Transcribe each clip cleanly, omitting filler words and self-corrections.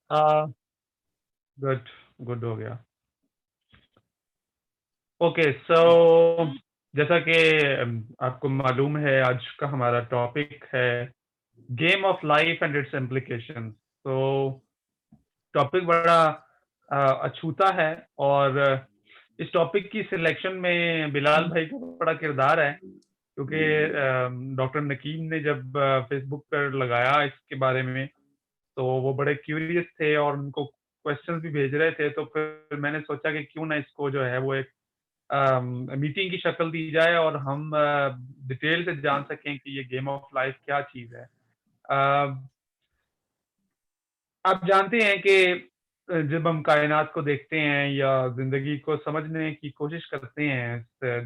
Good good हो गया। Okay, सो जैसा कि आपको मालूम है, आज का हमारा टॉपिक है game of life and it's implications. तो टॉपिक बड़ा अछूता है, और इस टॉपिक की सिलेक्शन में बिलाल भाई का बड़ा किरदार है, क्योंकि डॉक्टर नकीम ने जब फेसबुक पर लगाया इसके बारे में, तो वो बड़े क्यूरियस थे और उनको क्वेश्चंस भी भेज रहे थे। तो फिर मैंने सोचा कि क्यों ना इसको जो है वो एक मीटिंग की शक्ल दी जाए, और हम डिटेल से जान सकें कि ये गेम ऑफ लाइफ क्या चीज है। आप जानते हैं कि जब हम कायनात को देखते हैं या जिंदगी को समझने की कोशिश करते हैं, इस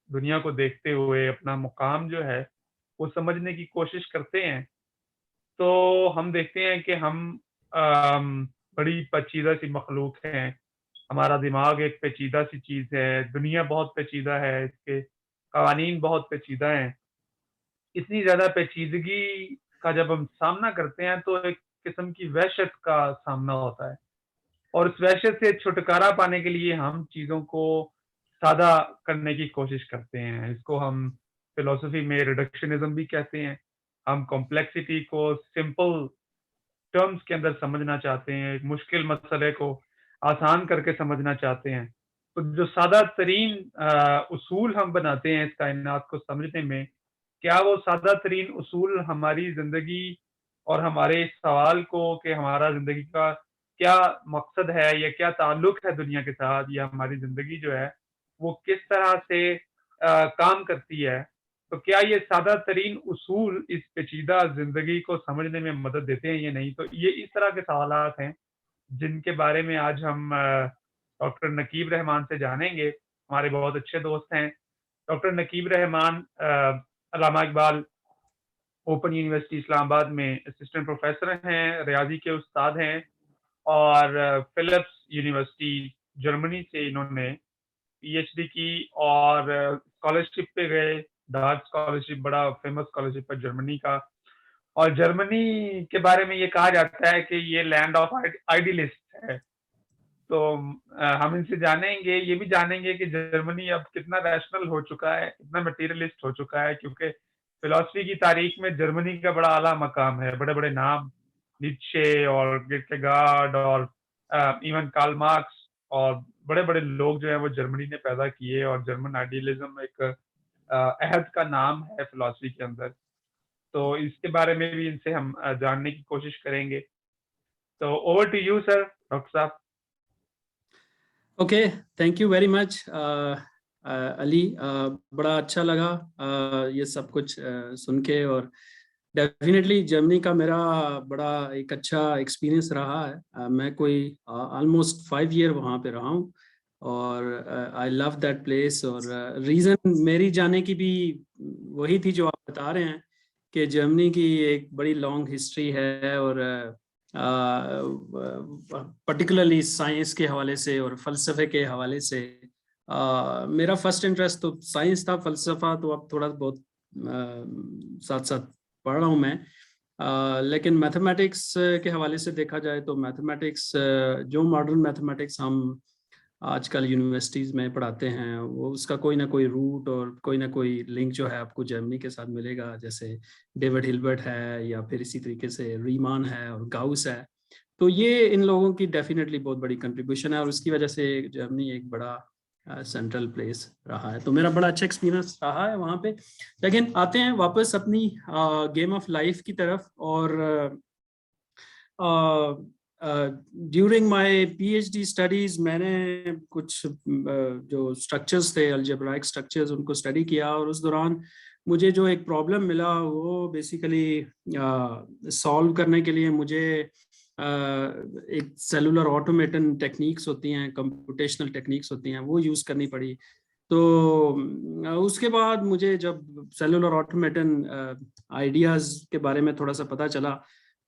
दुनिया को देखते हुए अपना मुकाम जो है वो समझने की कोशिश करते हैं, तो हम देखते हैं कि हम बड़ी पेचीदा सी मखलूक हैं। हमारा दिमाग एक पेचीदा सी चीज है, दुनिया बहुत पेचीदा है, इसके कवानीन बहुत पेचीदा हैं। इतनी ज्यादा पेचीदगी का जब हम सामना करते हैं तो एक किस्म की वहशत का सामना होता है, और उस वहशत से छुटकारा पाने के लिए हम चीजों को सादा करने की कोशिश करते हैं। इसको हम फिलोसफी में रिडक्शनिज्म भी कहते हैं। हम कॉम्प्लेक्सिटी को सिंपल टर्म्स के अंदर समझना चाहते हैं, एक मुश्किल मसले को आसान करके समझना चाहते हैं। तो जो सादा तरीन उसूल हम बनाते हैं इस कायनात को समझने में, क्या वो सादा तरीन उसूल हमारी ज़िंदगी और हमारे इस सवाल को कि हमारा ज़िंदगी का क्या मकसद है या क्या ताल्लुक है दुनिया के साथ, या हमारी ज़िंदगी जो है वो किस तरह से काम करती है, तो क्या ये सादा तरीन उसूल इस पेचीदा ज़िंदगी को समझने में मदद देते हैं या नहीं? तो ये इस तरह के सवालात हैं जिनके बारे में आज हम डॉक्टर नकीब रहमान से जानेंगे। हमारे बहुत अच्छे दोस्त हैं। डॉक्टर नकीब रहमान अल्लामा इकबाल ओपन यूनिवर्सिटी इस्लामाबाद में असिस्टेंट प्रोफेसर हैं, रियाज़ी के उस्ताद हैं, और फिलिप्स यूनिवर्सिटी जर्मनी से इन्होंने पीएचडी की, और स्कॉलरशिप पे गए। डार्क स्कॉलरशिप, बड़ा फेमस स्कॉलरशिप है जर्मनी का। और जर्मनी के बारे में ये कहा जाता है कि ये लैंड ऑफ आइडियलिस्ट है। तो हम इनसे जानेंगे, ये भी जानेंगे कि जर्मनी अब कितना रैशनल हो चुका है, कितना मटेरियलिस्ट हो चुका है, क्योंकि फिलॉसफी की तारीख में जर्मनी का बड़ा आला मकाम है। बड़े-बड़े नाम नीत्शे और किरकेगार्ड और इवन कार्ल मार्क्स और बड़े-बड़े लोग जो हैं वो जर्मनी ने पैदा किए, और जर्मन आइडियलिज्म एक अहद का नाम है फिलॉसफी के अंदर। तो इसके बारे में भी इनसे हम जानने की कोशिश करेंगे। तो over to you sir, doctor साहब। Okay, thank you very much Ali. बड़ा अच्छा लगा ये सब कुछ सुन के, और डेफिनेटली जर्मनी का मेरा बड़ा एक अच्छा एक्सपीरियंस रहा है। मैं कोई ऑलमोस्ट 5 ईयर वहाँ पे रहा हूँ, और आई लव दैट प्लेस। और रीज़न मेरी जाने की भी वही थी जो आप बता रहे हैं, कि जर्मनी की एक बड़ी लॉन्ग हिस्ट्री है, और पर्टिकुलरली साइंस के हवाले से और फ़लसफ़े के हवाले से। मेरा फर्स्ट इंटरेस्ट तो साइंस था, फ़लसफ़ा तो अब थोड़ा बहुत साथ साथ पढ़ रहा हूँ मैं। लेकिन मैथमेटिक्स के हवाले से देखा जाए तो मैथमेटिक्स, जो मॉडर्न मैथमेटिक्स हम आजकल यूनिवर्सिटीज़ में पढ़ाते हैं, वो उसका कोई ना कोई रूट और कोई ना कोई लिंक जो है आपको जर्मनी के साथ मिलेगा। जैसे डेविड हिल्बर्ट है, या फिर इसी तरीके से रीमान है और गाउस है। तो ये इन लोगों की डेफिनेटली बहुत बड़ी कंट्रीब्यूशन है, और उसकी वजह से जर्मनी एक बड़ा सेंट्रल प्लेस रहा है। तो मेरा बड़ा अच्छा एक्सपीरियंस रहा है वहाँ पे। लेकिन आते हैं वापस अपनी गेम ऑफ लाइफ की तरफ। और ड्यूरिंग माय पीएचडी स्टडीज मैंने कुछ जो स्ट्रक्चर्स थे, अलजेब्राइक स्ट्रक्चर्स, उनको स्टडी किया। और उस दौरान मुझे जो एक प्रॉब्लम मिला, वो बेसिकली सॉल्व करने के लिए मुझे एक सेलुलर ऑटोमेटन टेक्निक्स होती हैं, कंप्यूटेशनल टेक्निक्स होती हैं, वो यूज़ करनी पड़ी। तो उसके बाद मुझे जब सेलुलर ऑटोमेटन आइडियाज़ के बारे में थोड़ा सा पता चला,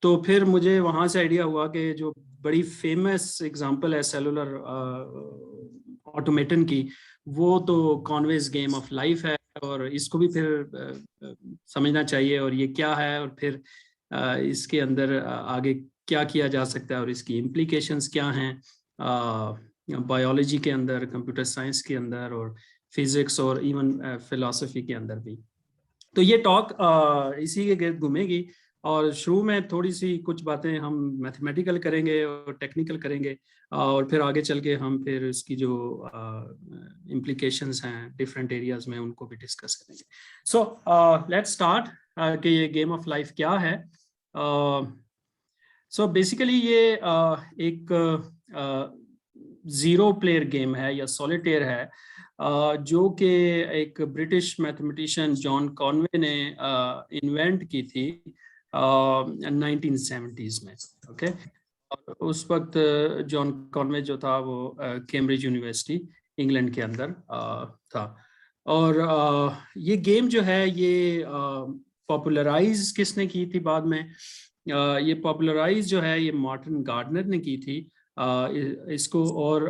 तो फिर मुझे वहाँ से आइडिया हुआ कि जो बड़ी फेमस एग्जांपल है सेलुलर ऑटोमेटन की, वो तो कॉन्वेज गेम ऑफ लाइफ है, और इसको भी फिर समझना चाहिए और ये क्या है, और फिर इसके अंदर आगे क्या किया जा सकता है और इसकी इम्प्लीकेशंस क्या हैं बायोलॉजी के अंदर, कंप्यूटर साइंस के अंदर, और फिजिक्स और इवन फिलॉसफी के अंदर भी। तो ये टॉक इसी के गिर्द घूमेगी, और शुरू में थोड़ी सी कुछ बातें हम मैथमेटिकल करेंगे और टेक्निकल करेंगे, और फिर आगे चल के हम फिर इसकी जो इम्प्लीकेशंस हैं डिफरेंट एरियाज में उनको भी डिस्कस करेंगे। सो लेट्स स्टार्ट कि ये गेम ऑफ लाइफ क्या है। सो बेसिकली ये एक जीरो प्लेयर गेम है या सॉलिटेयर है, जो कि एक ब्रिटिश मैथमेटिशियन जॉन कॉनवे ने इन्वेंट की थी 1970s में। ओके, और उस वक्त जॉन कॉनवे जो था वो कैम्ब्रिज यूनिवर्सिटी इंग्लैंड के अंदर था। और ये गेम जो है ये पॉपुलराइज किसने की थी बाद में? ये पॉपुलराइज जो है ये मार्टिन गार्डनर ने की थी इसको। और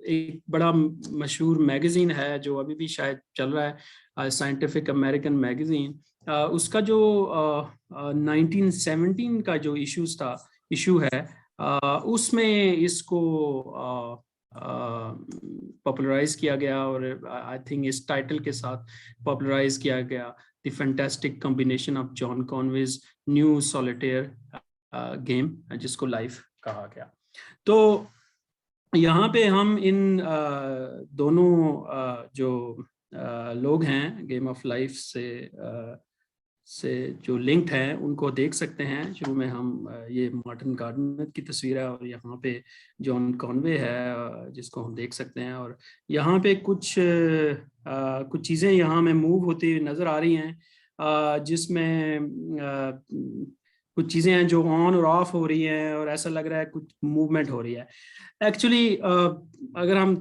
एक बड़ा मशहूर मैगजीन है जो अभी भी शायद चल रहा है, साइंटिफिक अमेरिकन मैगजीन, उसका जो 1917 का जो इशू है उसमें इसको पॉपुलराइज किया गया, और आई थिंक इस टाइटल के साथ पॉपुलराइज किया गया, the fantastic combination of John Conway's new solitaire game, जिसको लाइफ कहा गया। तो यहाँ पे हम इन दोनों जो लोग हैं गेम ऑफ लाइफ से जो लिंक्ड हैं उनको देख सकते हैं। शुरू में हम ये मार्टिन गार्डनर की तस्वीर है, और यहाँ पे जॉन कॉनवे है जिसको हम देख सकते हैं, और यहाँ पे कुछ चीज़ें यहाँ में मूव होती हुई नज़र आ रही हैं, जिसमें कुछ चीज़ें हैं जो ऑन और ऑफ हो रही हैं, और ऐसा लग रहा है कुछ मूवमेंट हो रही है। एक्चुअली अगर हम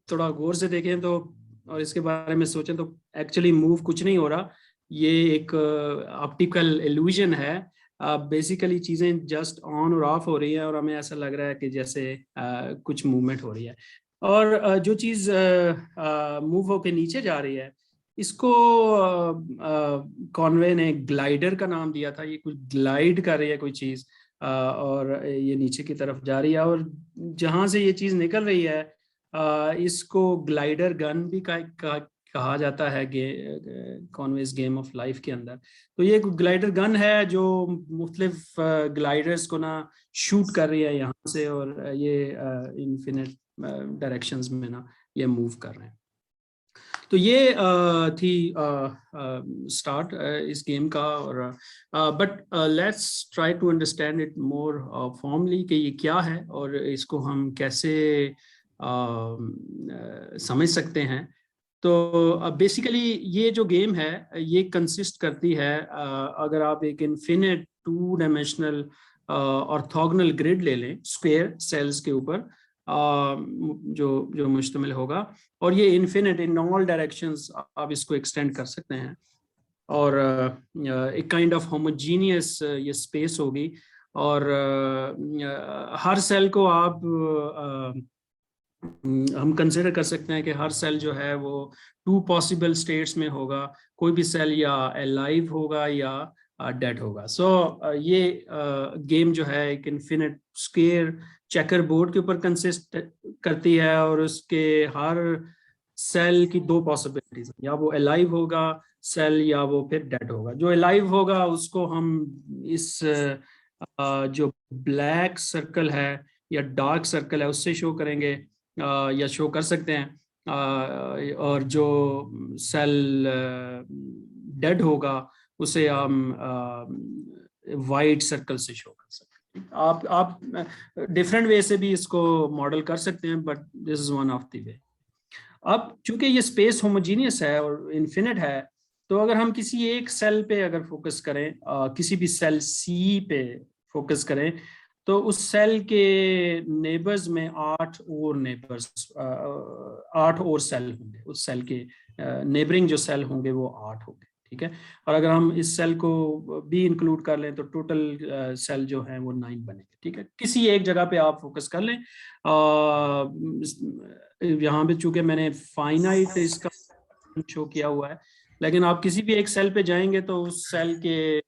थोड़ा गौर से देखें तो और इसके बारे में सोचें तो एक्चुअली मूव कुछ नहीं हो रहा, ये एक ऑप्टिकल इल्यूजन है। बेसिकली चीज़ें जस्ट ऑन और ऑफ हो रही हैं, और हमें ऐसा लग रहा है कि जैसे कुछ मूवमेंट हो रही है। और जो चीज़ मूव होके नीचे जा रही है इसको कॉनवे ने ग्लाइडर का नाम दिया था। ये कुछ ग्लाइड कर रही है कोई चीज़, और ये नीचे की तरफ जा रही है, और जहाँ से ये चीज़ निकल रही है इसको ग्लाइडर गन भी कहा जाता है कॉनवेज गेम ऑफ लाइफ के अंदर। तो ये ग्लाइडर गन है जो मुख्तलिफ ग्लाइडर्स को ना शूट कर रही है यहाँ से, और ये इन्फिनिट डायरेक्शंस में ना ये मूव कर रहे हैं। तो ये थी स्टार्ट इस गेम का। और but let's try to understand it more formally कि ये क्या है और इसको हम कैसे समझ सकते हैं। तो बेसिकली ये जो गेम है ये कंसिस्ट करती है, अगर आप एक इन्फिनिट 2 डायमेंशनल ऑर्थोगोनल ग्रिड ले लें स्क्वायर सेल्स के ऊपर, जो मुश्तमिल होगा, और ये इन्फिनिट इन ऑल डायरेक्शंस आप इसको एक्सटेंड कर सकते हैं, और एक काइंड ऑफ होमोजीनियस ये स्पेस होगी, और हर सेल को आप हम कंसिडर कर सकते हैं कि हर सेल जो है वो 2 पॉसिबल स्टेट्स में होगा। कोई भी सेल या अलाइव होगा या डेड होगा। सो ये गेम जो है एक इन्फिनिट स्क्वायर चेकर बोर्ड के ऊपर कंसिस्ट करती है, और उसके हर सेल की 2 पॉसिबिलिटीज, या वो अलाइव होगा सेल या वो फिर डेड होगा। जो अलाइव होगा उसको हम इस जो ब्लैक सर्कल है या डार्क सर्कल है उससे शो करेंगे या शो कर सकते हैं, और जो सेल डेड होगा उसे हम वाइट सर्कल से शो कर सकते हैं। आप डिफरेंट वे से भी इसको मॉडल कर सकते हैं, but this is one of the way. अब चूंकि ये स्पेस होमोजीनियस है और इन्फिनिट है, तो अगर हम किसी एक सेल पे अगर फोकस करें, किसी भी सेल सी पे फोकस करें, तो उस सेल के नेबर्स में 8 और सेल होंगे। उस सेल के नेबरिंग जो सेल होंगे वो 8 होंगे, ठीक है। और अगर हम इस सेल को भी इंक्लूड कर लें तो टोटल सेल जो है वो 9 बनेंगे, ठीक है। किसी एक जगह पे आप फोकस कर लें। यहाँ पे चूंकि मैंने फाइनाइट इसका शो किया हुआ है, लेकिन आप किसी भी एक सेल पे जाएंगे तो उस सेल के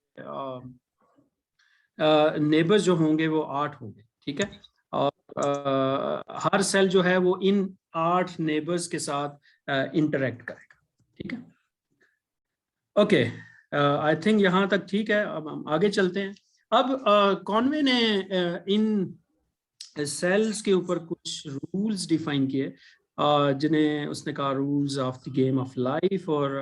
नेबर्स जो होंगे वो 8 होंगे, ठीक है। और हर सेल जो है वो इन 8 नेबर्स के साथ इंटरेक्ट करेगा, ठीक है। ओके, आई थिंक यहाँ तक ठीक है। अब हम आगे चलते हैं। अब कॉनवे ने इन सेल्स के ऊपर कुछ रूल्स डिफाइन किए, जिन्हें उसने कहा rules of the game of life. और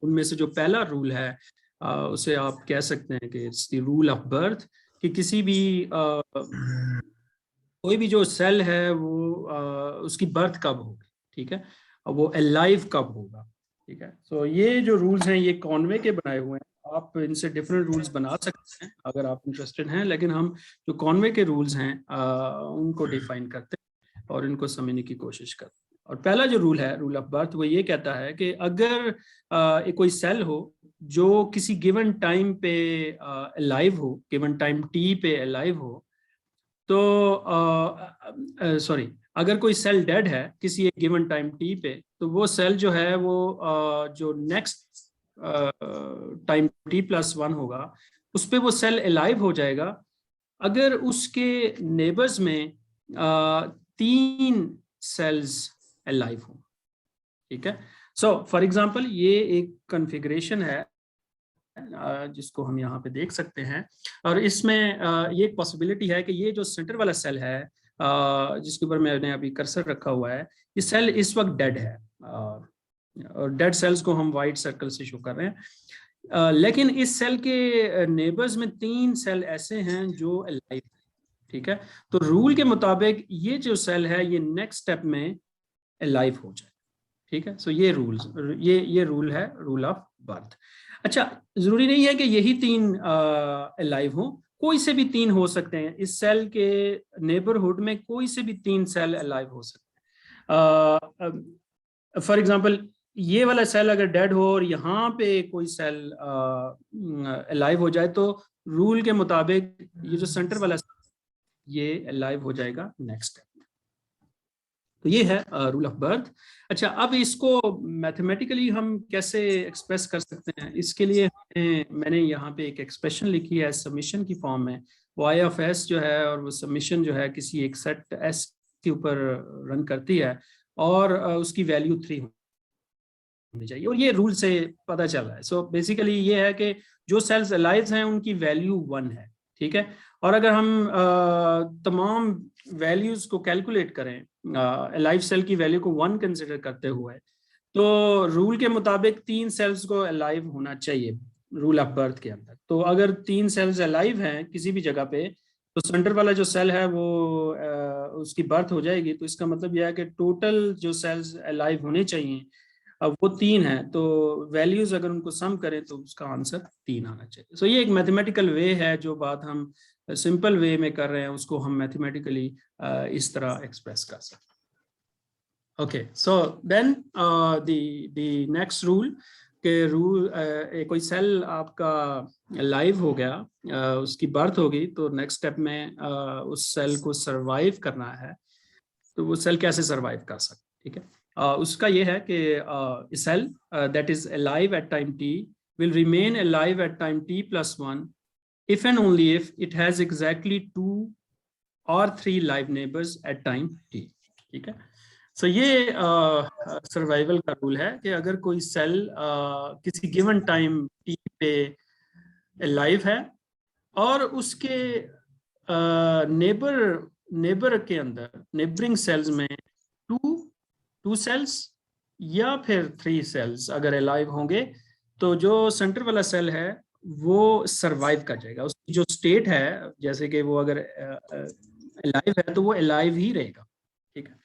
उनमें से जो पहला रूल है उसे आप कह सकते हैं कि it's the rule of birth, कि किसी भी कोई भी जो सेल है वो उसकी बर्थ कब होगी, ठीक है, और वो अलाइव कब होगा, ठीक है। सो ये जो रूल्स हैं ये कॉनवे के बनाए हुए हैं। आप इनसे डिफरेंट रूल्स बना सकते हैं अगर आप इंटरेस्टेड हैं, लेकिन हम जो कॉनवे के रूल्स हैं उनको डिफाइन करते हैं और इनको समझने की कोशिश करते हैं। और पहला जो रूल है, रूल ऑफ बर्थ, वो ये कहता है कि अगर कोई सेल हो जो किसी गिवन टाइम पे अलाइव हो, गिवन टाइम टी पे अलाइव हो, तो सॉरी, अगर कोई सेल डेड है किसी एक गिवन टाइम टी पे, तो वो सेल जो है वो जो नेक्स्ट टाइम टी प्लस 1 होगा उस पे वो सेल अलाइव हो जाएगा अगर उसके नेबर्स में 3 सेल्स अलाइव हो, ठीक है। सो फॉर एग्जांपल ये एक कॉन्फ़िगरेशन है जिसको हम यहाँ पे देख सकते हैं। और इसमें ये एक पॉसिबिलिटी है कि ये जो सेंटर वाला सेल है जिसके ऊपर मैंने अभी कर्सर रखा हुआ है, ये सेल इस वक्त डेड है, और डेड सेल्स को हम वाइट सर्कल से शो कर रहे हैं। लेकिन इस सेल के नेबर्स में 3 सेल ऐसे हैं जो अलाइव, ठीक है। तो रूल के मुताबिक ये जो सेल है ये नेक्स्ट स्टेप में अलाइव हो जाए, ठीक है। सो ये रूल्स, ये रूल है, रूल ऑफ बर्थ। अच्छा, जरूरी नहीं है कि यही 3 अलाइव हो, कोई से भी 3 हो सकते हैं। इस सेल के नेबरहुड में कोई से भी 3 सेल अलाइव हो सकते हैं। फॉर एग्जांपल ये वाला सेल अगर डेड हो और यहाँ पे कोई सेल अलाइव हो जाए, तो रूल के मुताबिक ये जो सेंटर वाला ये अलाइव हो जाएगा नेक्स्ट स्टेप। तो ये है रूल ऑफ बर्थ। अच्छा, अब इसको मैथमेटिकली हम कैसे एक्सप्रेस कर सकते हैं, इसके लिए मैंने यहाँ पे एक एक्सप्रेशन लिखी है समीशन की फॉर्म में। वाई ऑफ एस जो है, और वो समीशन जो है किसी एक सेट एस के ऊपर रन करती है और उसकी वैल्यू 3 होनी चाहिए, और ये रूल से पता चल रहा है। सो बेसिकली ये है कि जो सेल्स अलाइव हैं उनकी वैल्यू 1 है, ठीक है। और अगर हम तमाम वैल्यूज को कैलकुलेट करें अलाइव सेल की वैल्यू को 1 कंसिडर करते हुए, तो रूल के मुताबिक 3 सेल्स को अलाइव होना चाहिए रूल ऑफ बर्थ के अंदर। तो अगर 3 सेल्स अलाइव हैं किसी भी जगह पे, तो सेंटर वाला जो सेल है वो उसकी बर्थ हो जाएगी। तो इसका मतलब यह है कि टोटल जो सेल्स अलाइव होने चाहिए अब वो 3 है, तो वैल्यूज अगर उनको सम करें तो उसका आंसर 3 आना चाहिए। सो ये एक मैथमेटिकल वे है, जो बात हम सिंपल वे में कर रहे हैं उसको हम मैथमेटिकली इस तरह एक्सप्रेस कर सकते हैं। Okay, so then the next rule के रूल, कोई सेल आपका लाइव हो गया, उसकी बर्थ होगी, तो नेक्स्ट स्टेप में उस सेल को सरवाइव करना है। तो वो सेल कैसे सरवाइव कर सकता है, ठीक है। उसका ये है कि cell that is alive at time T will remain alive at time t plus 1 if and only if it has exactly 2 or 3 live neighbors at time t, ठीक है। सो ये सर्वाइवल का रूल है कि अगर कोई सेल किसी गिवन टाइम t पे अलाइव है और उसके नेबर के अंदर, नेबरिंग सेल्स में 2 सेल्स या फिर 3 सेल्स अगर अलाइव होंगे, तो जो सेंटर वाला सेल है वो सरवाइव कर जाएगा। उसकी जो स्टेट है, जैसे कि वो अगर अलाइव है तो वो अलाइव ही रहेगा, ठीक है।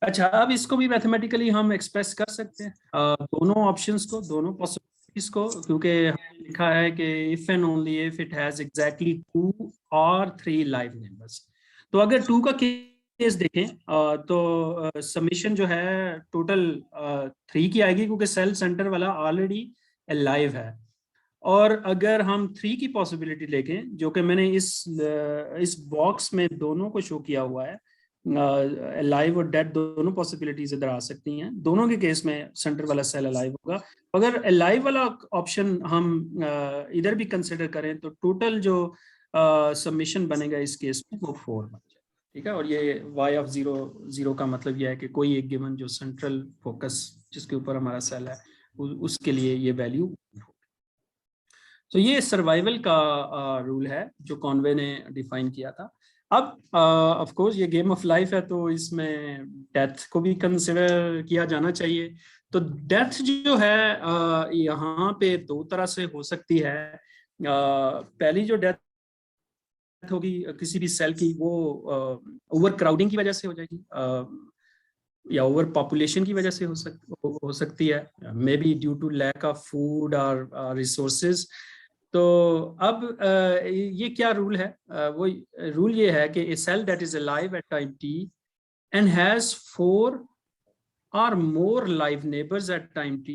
अच्छा, अब इसको भी मैथमेटिकली हम एक्सप्रेस कर सकते हैं दोनों ऑप्शंस को, दोनों पॉसिबिलिटीज को, क्योंकि हमने लिखा है कि if and only if it has exactly 2 और 3 लाइव मेंबर्स। तो अगर 2 का केस देखें तो समीशन जो है टोटल 3 की आएगी, क्योंकि सेल सेंटर वाला ऑलरेडी अलाइव है। और अगर हम 3 की पॉसिबिलिटी लेके, जो कि मैंने इस बॉक्स में दोनों को शो किया हुआ है, अलाइव और डेड दोनों पॉसिबिलिटीज इधर आ सकती हैं। दोनों के केस में सेंटर वाला सेल अलाइव होगा। अगर अलाइव वाला ऑप्शन हम इधर भी कंसिडर करें तो टोटल जो सबमिशन बनेगा इस केस में वो 4 बन जाएगा, ठीक है। और ये y ऑफ 0 का मतलब यह है कि कोई एक गिवन जो सेंट्रल फोकस जिसके ऊपर हमारा सेल है उसके लिए ये वैल्यू। तो ये सर्वाइवल का रूल है जो कॉन्वे ने डिफाइन किया था। अब ऑफ कोर्स ये गेम ऑफ लाइफ है तो इसमें डेथ को भी कंसिडर किया जाना चाहिए। तो डेथ जो है यहाँ पे 2 तरह से हो सकती है। पहली जो डेथ होगी किसी भी सेल की वो ओवर क्राउडिंग की वजह से हो जाएगी, या ओवर पॉपुलेशन की वजह से हो सकती है, may be due to lack of food और रिसोर्सेज। तो अब ये क्या रूल है? वो रूल ये है कि a cell that is alive at time t and has 4 or more live neighbors at time t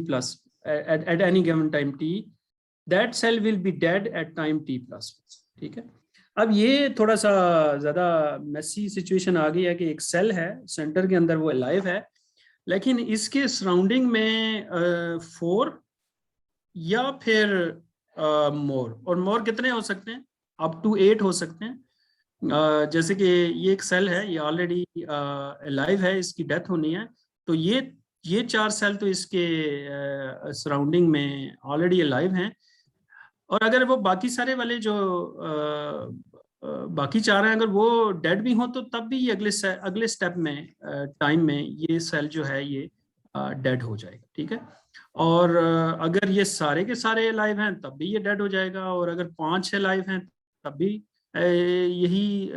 plus at any given time t, that cell will be dead at time t plus, ठीक है। अब ये थोड़ा सा ज्यादा Messi situation आ गई है कि एक सेल है सेंटर के अंदर वो अलाइव है, लेकिन इसके सराउंडिंग में 4 या फिर मोर, और मोर कितने हो सकते हैं? अप टू 8 हो सकते हैं। जैसे कि ये एक सेल है, ये ऑलरेडी अलाइव है, इसकी डेथ होनी है, तो ये 4 सेल तो इसके सराउंडिंग में ऑलरेडी अलाइव हैं। और अगर वो बाकी सारे वाले जो बाकी 4 हैं अगर वो डेड भी हों तो तब भी ये अगले स्टेप में टाइम में ये सेल जो है ये डेड हो जाएगा, ठीक है। और अगर ये सारे के सारे लाइव हैं तब भी ये डेड हो जाएगा, और अगर 5 लाइव हैं तब भी यही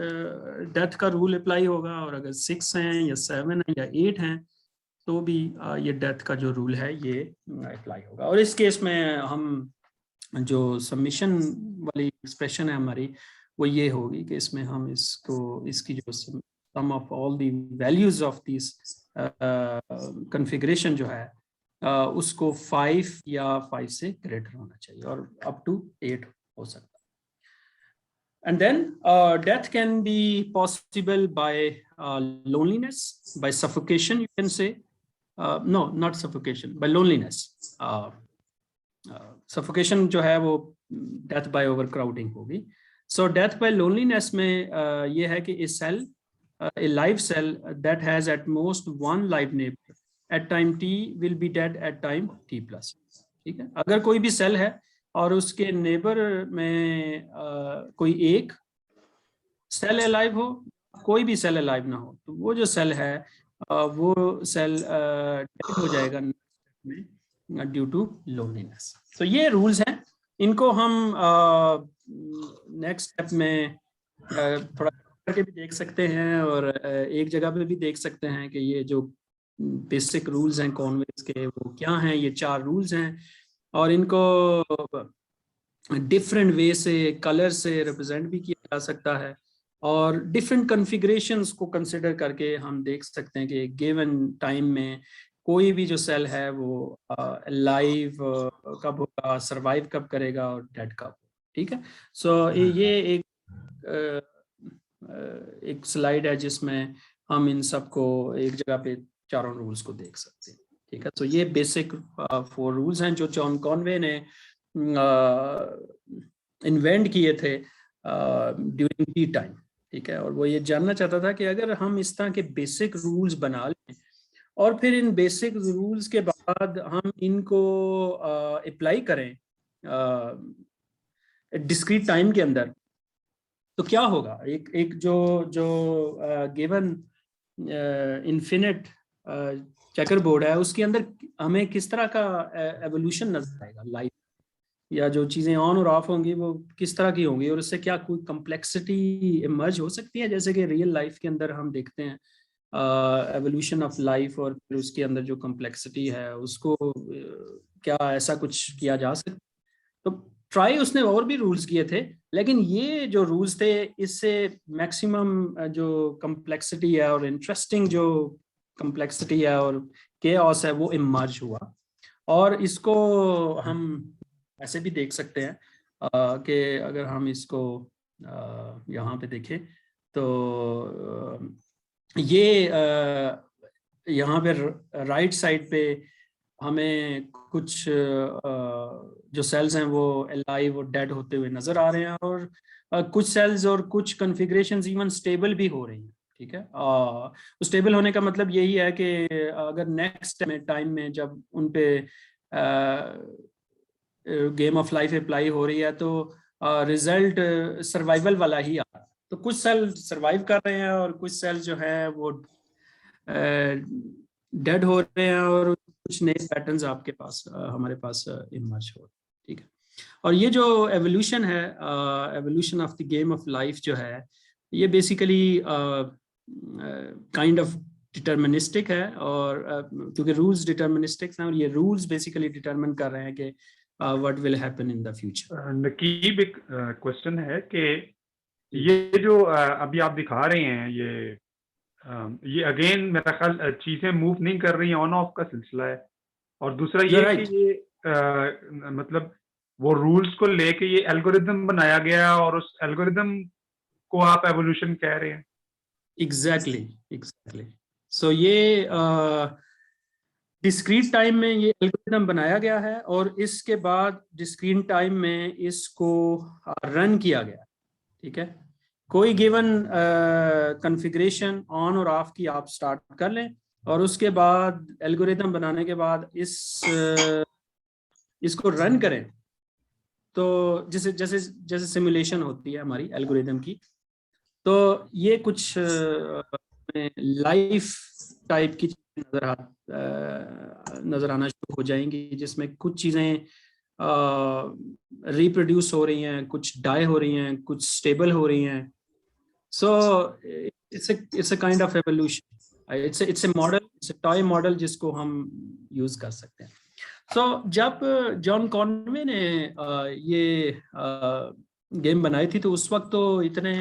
डेथ का रूल अप्लाई होगा, और अगर 6 हैं या 7 हैं या 8 हैं तो भी ये डेथ का जो रूल है ये अप्लाई होगा। और इस केस में हम जो सबमिशन वाली एक्सप्रेशन है हमारी वो ये होगी कि इसमें हम इसकी जो sum of all the values of this configuration जो है उसको 5 या 5 से ग्रेटर होना चाहिए, और अप टू 8 हो सकता है। And then death can be possible by loneliness, by suffocation, you can say. No, not suffocation, by loneliness. Suffocation जो है वो death by overcrowding होगी। So death by loneliness में ये है कि a live cell that has at most 1 live neighbor at time t will be dead at time t plus, ठीक है। अगर कोई भी सेल है और उसके नेबर में कोई एक सेल अलाइव हो, कोई भी सेल अलाइव ना हो, तो वो जो सेल है वो सेल डेड हो जाएगा में ड्यू टू लोनलीनेस। तो ये रूल्स हैं, इनको हम नेक्स्ट स्टेप में थोड़ा करके भी देख सकते हैं, और एक जगह पे भी देख सकते हैं कि ये जो बेसिक रूल्स हैं कॉन्वेज के वो क्या हैं। ये 4 रूल्स हैं और इनको डिफरेंट वे से कलर से रिप्रेजेंट भी किया जा सकता है, और डिफरेंट कॉन्फ़िगरेशंस को कंसिडर करके हम देख सकते हैं कि गिवन टाइम में कोई भी जो सेल है वो लाइव कब होगा, सरवाइव कब करेगा और डेड कब, ठीक है। सो ये एक स्लाइड है जिसमें हम इन सबको एक जगह पे चारों रूल्स को देख सकते हैं, ठीक है। तो ये बेसिक 4 रूल्स हैं जो जॉन कॉनवे ने इन्वेंट किए थे ड्यूरिंग टी टाइम, ठीक है। और वो ये जानना चाहता था कि अगर हम इस तरह के बेसिक रूल्स बना लें और फिर इन बेसिक रूल्स के बाद हम इनको अप्लाई करें डिस्क्रीट टाइम के अंदर, तो क्या होगा। एक जो गिवन इन्फिनिट चेकर बोर्ड है उसके अंदर हमें किस तरह का एवोल्यूशन नजर आएगा, लाइफ या जो चीजें ऑन और ऑफ होंगी वो किस तरह की होंगी, और उससे क्या कोई कम्प्लेक्सिटी इमर्ज हो सकती है, जैसे कि रियल लाइफ के अंदर हम देखते हैं एवोल्यूशन ऑफ लाइफ, और फिर उसके अंदर जो कम्प्लेक्सिटी है उसको क्या ऐसा कुछ किया जा सकता। तो ट्राई उसने और भी रूल्स किए थे, लेकिन ये जो रूल्स थे इससे मैक्सिमम जो कम्प्लेक्सिटी है और इंटरेस्टिंग जो कम्प्लेक्सिटी है और केओस है वो इमर्ज हुआ। और इसको हम ऐसे भी देख सकते हैं कि अगर हम इसको यहाँ पे देखें तो ये यहाँ पे राइट साइड पे हमें कुछ जो सेल्स हैं वो अलाइव और डेड होते हुए नजर आ रहे हैं, और कुछ सेल्स और कुछ कॉन्फ़िगरेशंस इवन स्टेबल भी हो रही हैं। ठीक है, स्टेबल होने का मतलब यही है कि अगर नेक्स्ट टाइम में जब उन पे गेम ऑफ लाइफ अप्लाई हो रही है तो रिजल्ट सर्वाइवल वाला ही आ रहा है। तो कुछ सेल सर्वाइव कर रहे हैं और कुछ सेल जो है वो डेड हो रहे हैं, और कुछ नए पैटर्न्स आपके पास हमारे पास इमर्ज हो रहे हैं। ठीक है, और ये जो एवोल्यूशन है, evolution of the game of life जो है, ये बेसिकली काइंड ऑफ डिटर्मिनिस्टिक है, और क्योंकि रूल्स डिटर्मिनिस्टिक हैं और ये रूल्स बेसिकली डिटरमिन कर रहे हैं कि what will happen in the future. Naqeeb, एक क्वेश्चन है कि ये जो अभी आप दिखा रहे हैं, ये अगेन मेरा ख्याल चीजें मूव नहीं कर रही हैं, ऑन ऑफ का सिलसिला है। और दूसरा ये राइट, कि ये मतलब वो रूल्स को लेके ये एल्गोरिदम बनाया गया और उस एल्गोरिदम को आप एवोल्यूशन कह रहे हैं। एग्जैक्टली। सो ये डिस्क्रीट टाइम में ये एल्गोरिदम बनाया गया है, और इसके बाद डिस्क्रीट टाइम में इसको रन किया गया। ठीक है, कोई गिवन कॉन्फ़िगरेशन ऑन और ऑफ की आप स्टार्ट कर लें, और उसके बाद एल्गोरिदम बनाने के बाद इसको रन करें, तो जैसे जैसे जैसे सिमुलेशन होती है हमारी एल्गोरिदम की, तो ये कुछ लाइफ टाइप की नजर आना शुरू हो जाएंगी, जिसमें कुछ चीजें रिप्रोड्यूस हो रही हैं, कुछ डाई हो रही हैं, कुछ स्टेबल हो रही हैं। So it's a kind of evolution, it's a model, it's a toy model जिसको हम यूज कर सकते हैं। जब जॉन कॉनवे ने ये गेम बनाई थी, तो उस वक्त तो इतने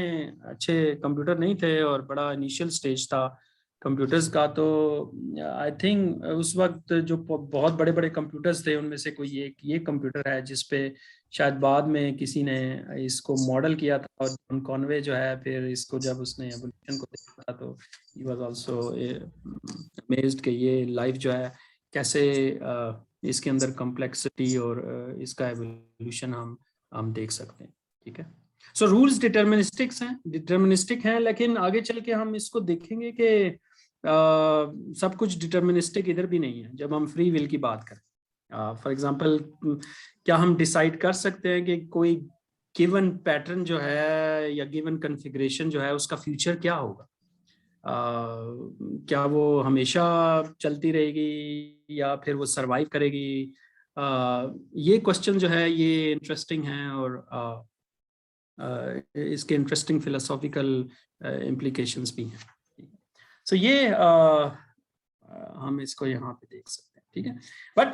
अच्छे कंप्यूटर नहीं थे और बड़ा इनिशियल स्टेज था कंप्यूटर्स का। तो आई थिंक उस वक्त जो बहुत बड़े बड़े कंप्यूटर्स थे उनमें से कोई एक ये कंप्यूटर है जिसपे शायद बाद में किसी ने इसको मॉडल किया था, और जॉन कॉनवे जो है फिर इसको जब उसने एवोल्यूशन को देखा था तो ही वाज आल्सो अमेज्ड कि ये लाइफ जो है कैसे इसके अंदर कॉम्प्लेक्सिटी और इसका एवोल्यूशन हम देख सकते हैं। ठीक है, सो रूल्स डिटर्मिनिस्टिक हैं, लेकिन आगे चल के हम इसको देखेंगे कि सब कुछ डिटर्मिनिस्टिक इधर भी नहीं है। जब हम फ्री विल की बात करें, फॉर एग्जांपल, क्या हम डिसाइड कर सकते हैं कि कोई गिवन पैटर्न जो है या गिवन कॉन्फ़िगरेशन जो है उसका फ्यूचर क्या होगा? क्या वो हमेशा चलती रहेगी या फिर वो सरवाइव करेगी? ये क्वेश्चन जो है ये इंटरेस्टिंग है, और इसके इंटरेस्टिंग फिलोसॉफिकल इम्प्लीकेशंस भी हैं। सो ये हम इसको यहाँ पे देख सकते हैं। ठीक है, but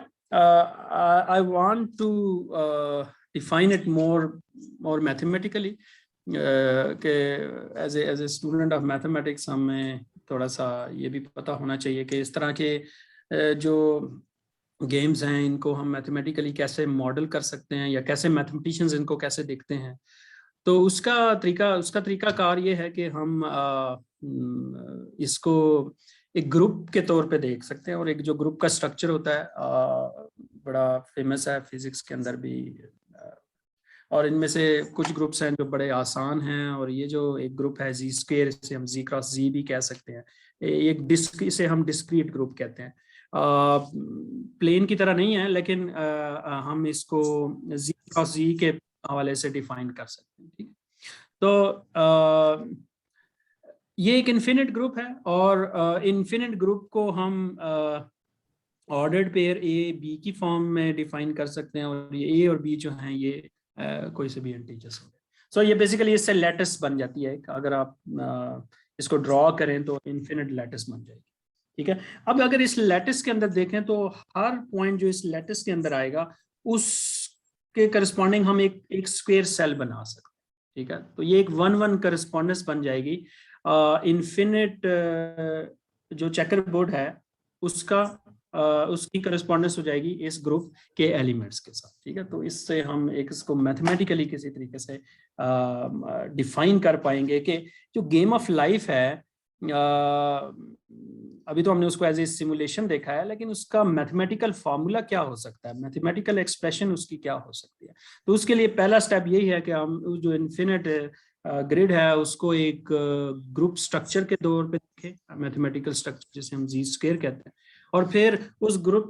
I want to define it more mathematically, कि as a student of mathematics हमें थोड़ा सा ये भी पता होना चाहिए कि इस तरह के जो गेम्स हैं इनको हम मैथमेटिकली कैसे मॉडल कर सकते हैं, या कैसे मैथमेटिशियंस इनको कैसे देखते हैं। तो उसका तरीकाकार ये है कि हम इसको एक ग्रुप के तौर पे देख सकते हैं, और एक जो ग्रुप का स्ट्रक्चर होता है बड़ा फेमस है फिजिक्स के अंदर भी, और इनमें से कुछ ग्रुप्स हैं जो बड़े आसान हैं, और ये जो एक ग्रुप है जी स्क्वायर, इसे हम जी क्रॉस जी भी कह सकते हैं। इसे हम डिस्क्रीट ग्रुप कहते हैं। प्लेन की तरह नहीं है, लेकिन हम इसको जी क्रॉस जी के हवाले से डिफाइन कर सकते हैं। ठीक है, तो ये एक इन्फिनिट ग्रुप है, और इन्फिनिट ग्रुप को हम ऑर्डर्ड पेयर ए बी की फॉर्म में डिफाइन कर सकते हैं, और ये ए और बी जो हैं ये कोई से भी इंटीजर्स हो गए। सो ये बेसिकली इससे लैटिस बन जाती है। अगर आप इसको ड्रॉ करें तो इन्फिनिट लैटिस बन जाएगी। ठीक है, अब अगर इस लैटिस के अंदर देखें तो हर पॉइंट जो इस लैटिस के अंदर आएगा उसके करस्पॉन्डिंग हम एक स्क्वायर सेल बना सकते हैं। ठीक है, तो ये एक 1-1 करस्पॉन्डेंस बन जाएगी इन्फिनिट जो चेकर बोर्ड है उसकी करस्पॉन्डेंस हो जाएगी इस ग्रुप के एलिमेंट्स के साथ। ठीक है, तो इससे हम इसको मैथमेटिकली किसी तरीके से डिफाइन कर पाएंगे कि जो गेम ऑफ लाइफ है, अभी तो हमने उसको एज ए सिमुलेशन देखा है, लेकिन उसका मैथमेटिकल फार्मूला क्या हो सकता है, मैथमेटिकल एक्सप्रेशन उसकी क्या हो सकती है। तो उसके लिए पहला स्टेप यही है कि हम जो इन्फिनिट ग्रिड है उसको एक ग्रुप स्ट्रक्चर के तौर पे देखें, मैथमेटिकल स्ट्रक्चर जिसे हम जी स्क्वायर कहते हैं, और फिर उस ग्रुप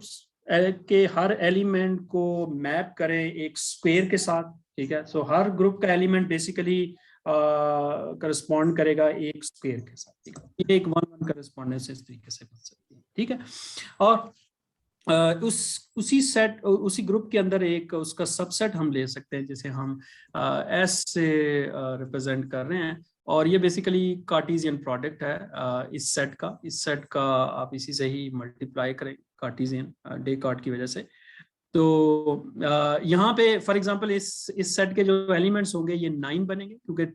के हर एलिमेंट को मैप करें एक स्क्वायर के साथ, ठीक है। सो हर ग्रुप का एलिमेंट बेसिकली करस्पॉन्ड करेगा एक स्क्वायर के साथ, ठीक है। ये एक 1-1 करस्पॉन्डेंस इस तरीके से बन सकती है, ठीक है। और उसी ग्रुप के अंदर एक उसका सबसेट हम ले सकते हैं, जिसे हम एस से रिप्रेजेंट कर रहे हैं, और ये बेसिकली कार्टेशियन प्रोडक्ट है इस सेट का आप इसी से ही मल्टीप्लाई करें कार्टेशियन डेकार्ट की वजह से। तो यहाँ पे फॉर एग्जांपल इस सेट के जो एलिमेंट्स होंगे ये 9 बनेंगे, क्योंकि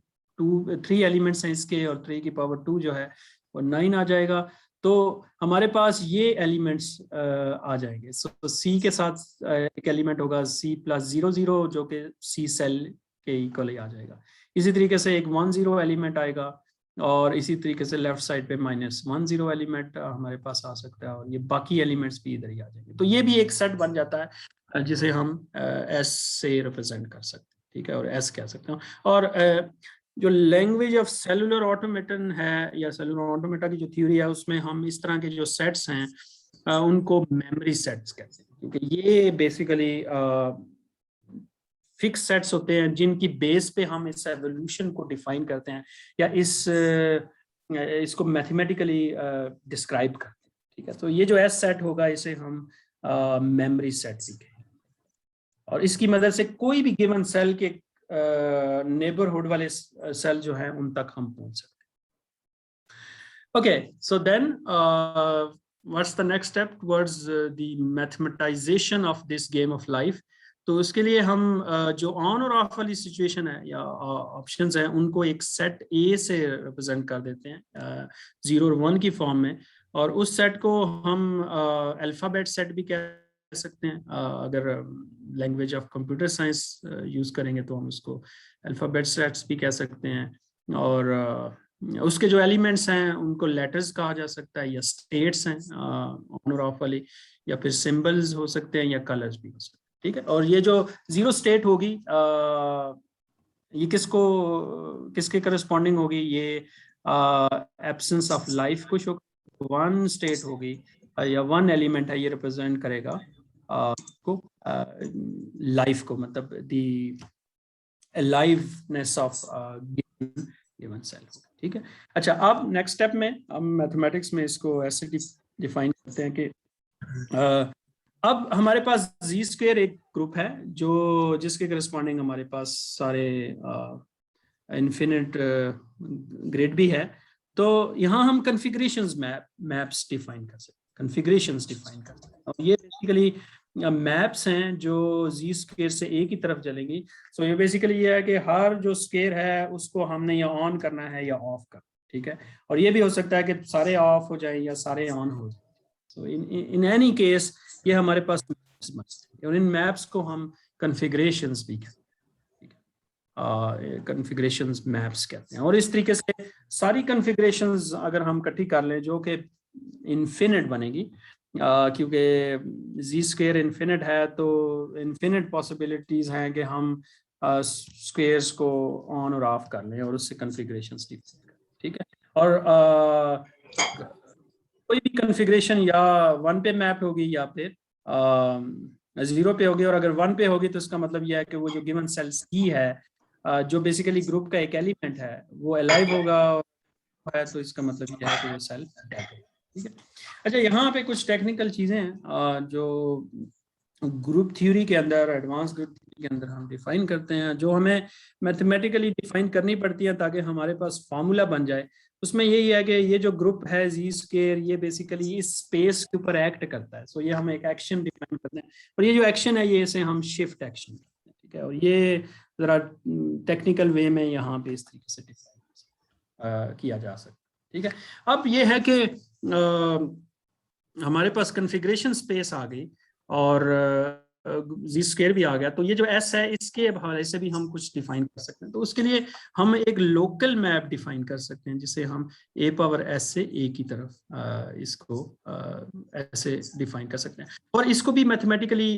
3 एलिमेंट्स हैं इसके, और 3 की पावर 2 जो है वो 9 आ जाएगा। तो हमारे पास ये एलिमेंट्स आ जाएंगे। सो सी के साथ एक एलिमेंट होगा C+00 जो कि सी सेल के इक्वल ही आ जाएगा। इसी तरीके से एक 10 एलिमेंट आएगा, और इसी तरीके से लेफ्ट साइड पे -10 एलिमेंट हमारे पास आ सकता है, और ये बाकी एलिमेंट्स भी इधर ही आ जाएंगे। तो ये भी एक सेट बन जाता है जिसे हम एस से रिप्रेजेंट कर सकते हैं, ठीक है, और एस कह सकते हैं। और जो लैंग्वेज ऑफ सेलुलर ऑटोमेटन है, या सेलुलर ऑटोमेटा की जो थ्योरी है, उसमें हम इस तरह के जो सेट्स हैं उनको मेमोरी सेट्स कहते हैं, क्योंकि ये बेसिकली फिक्स सेट्स होते हैं जिनकी बेस पे हम इस एवोल्यूशन को डिफाइन करते हैं, या इसको मैथमेटिकली डिस्क्राइब करते हैं, ठीक है। तो ये जो एस सेट होगा इसे हम मेमोरी सेट भी कहेंगे, और इसकी मदद से कोई भी गिवन सेल के नेबरहुड वाले सेल जो हैं उन तक हम पहुंच सकते हैं। Okay, so then what's the next step towards the mathematization of this game of life. तो उसके लिए हम जो ऑन और ऑफ वाली सिचुएशन है या ऑप्शंस हैं उनको एक सेट ए से रिप्रेजेंट कर देते हैं 0 और 1 की फॉर्म में, और उस सेट को हम अल्फाबेट सेट भी कह सकते हैं। अगर language of computer science use करेंगे तो हम उसको अल्फाबेट सेट्स भी कह सकते हैं, और उसके जो एलिमेंट्स हैं उनको लेटर्स कहा जा सकता है, या स्टेट्स हैं ऑन और ऑफ वाली, या फिर सिंबल्स हो सकते हैं, या कलर्स भी हो सकते हैं, ठीक है। और ये जो 0 स्टेट होगी ये किसके करस्पॉन्डिंग होगी, ये एब्सेंस ऑफ लाइफ को शो। 1 स्टेट होगी या 1 एलिमेंट है, ये रिप्रेजेंट करेगा को लाइफ को, मतलब the aliveness of given cell, ठीक है। अच्छा, अब नेक्स्ट स्टेप में हम मैथमेटिक्स में इसको ऐसे डिफाइन करते हैं कि अब हमारे पास जी स्क्वायर एक ग्रुप है जो जिसके करस्पॉन्डिंग हमारे पास सारे इन्फिनिट ग्रिड भी है। तो यहाँ हम कॉन्फ़िगरेशंस मैप्स डिफाइन कर सकते हैं, कॉन्फ़िगरेशंस डिफाइन कर सकते हैं, और ये बेसिकली मैप्स हैं जो जी स्क्वायर से ए की तरफ चलेंगी। सो ये बेसिकली ये है कि हर जो स्क्वायर है उसको हमने या ऑन करना है या ऑफ करना, ठीक है। और ये भी हो सकता है कि सारे ऑफ हो जाए या सारे ऑन हो जाए। सो इन एनी केस ये हमारे पास मैप्स बनते हैं, और इन मैप्स को हम कॉन्फ़िगरेशंस भी कहते हैं, कॉन्फ़िगरेशंस मैप्स कहते हैं। और इस तरीके से सारी कॉन्फ़िगरेशंस अगर हम इकट्ठी कर लें जो कि इन्फिनिट बनेगी, क्योंकि जी स्क्वायर इन्फिनिट है, तो इन्फिनिट पॉसिबिलिटीज हैं कि हम स्क्वायर्स को ऑन और ऑफ कर लें और उससे कॉन्फ़िगरेशंस डिफाइन करें, ठीक है। और कोई भी कॉन्फ़िगरेशन या 1 पे मैप होगी या फिर 0 पे होगी, और अगर 1 पे होगी तो इसका मतलब यह है कि वो जो गिवन सेल सी है जो बेसिकली ग्रुप का एक एलिमेंट है वो अलाइव होगा, है, तो इसका मतलब यह है कि वो सेल डेड है, ठीक है। अच्छा, यहाँ पे कुछ टेक्निकल चीजें हैं जो ग्रुप थ्योरी के अंदर, एडवांस ग्रुप थ्योरी के अंदर हम डिफाइन करते हैं, जो हमें मैथमेटिकली डिफाइन करनी पड़ती है ताकि हमारे पास फार्मूला बन जाए। उसमें यही है कि ये जो ग्रुप है जी स्क्वायर, ये बेसिकली इस स्पेस के ऊपर एक्ट करता है। सो ये हम एक एक्शन डिफाइन करते हैं, और ये जो एक्शन है ये इसे हम शिफ्ट एक्शन करते हैं, ठीक है। और ये जरा टेक्निकल वे में यहाँ पे इस तरीके से डिफाइन किया जा सकता है, ठीक है। अब ये है कि हमारे पास कॉन्फ़िगरेशन स्पेस आ गई, और जी स्क्वायर भी आ गया, तो ये जो एस है इसके हवाले से भी हम कुछ डिफाइन कर सकते हैं। तो उसके लिए हम एक लोकल मैप डिफाइन कर सकते हैं, जिसे हम ए पावर एस से ए की तरफ इसको ऐसे डिफाइन कर सकते हैं। और इसको भी मैथमेटिकली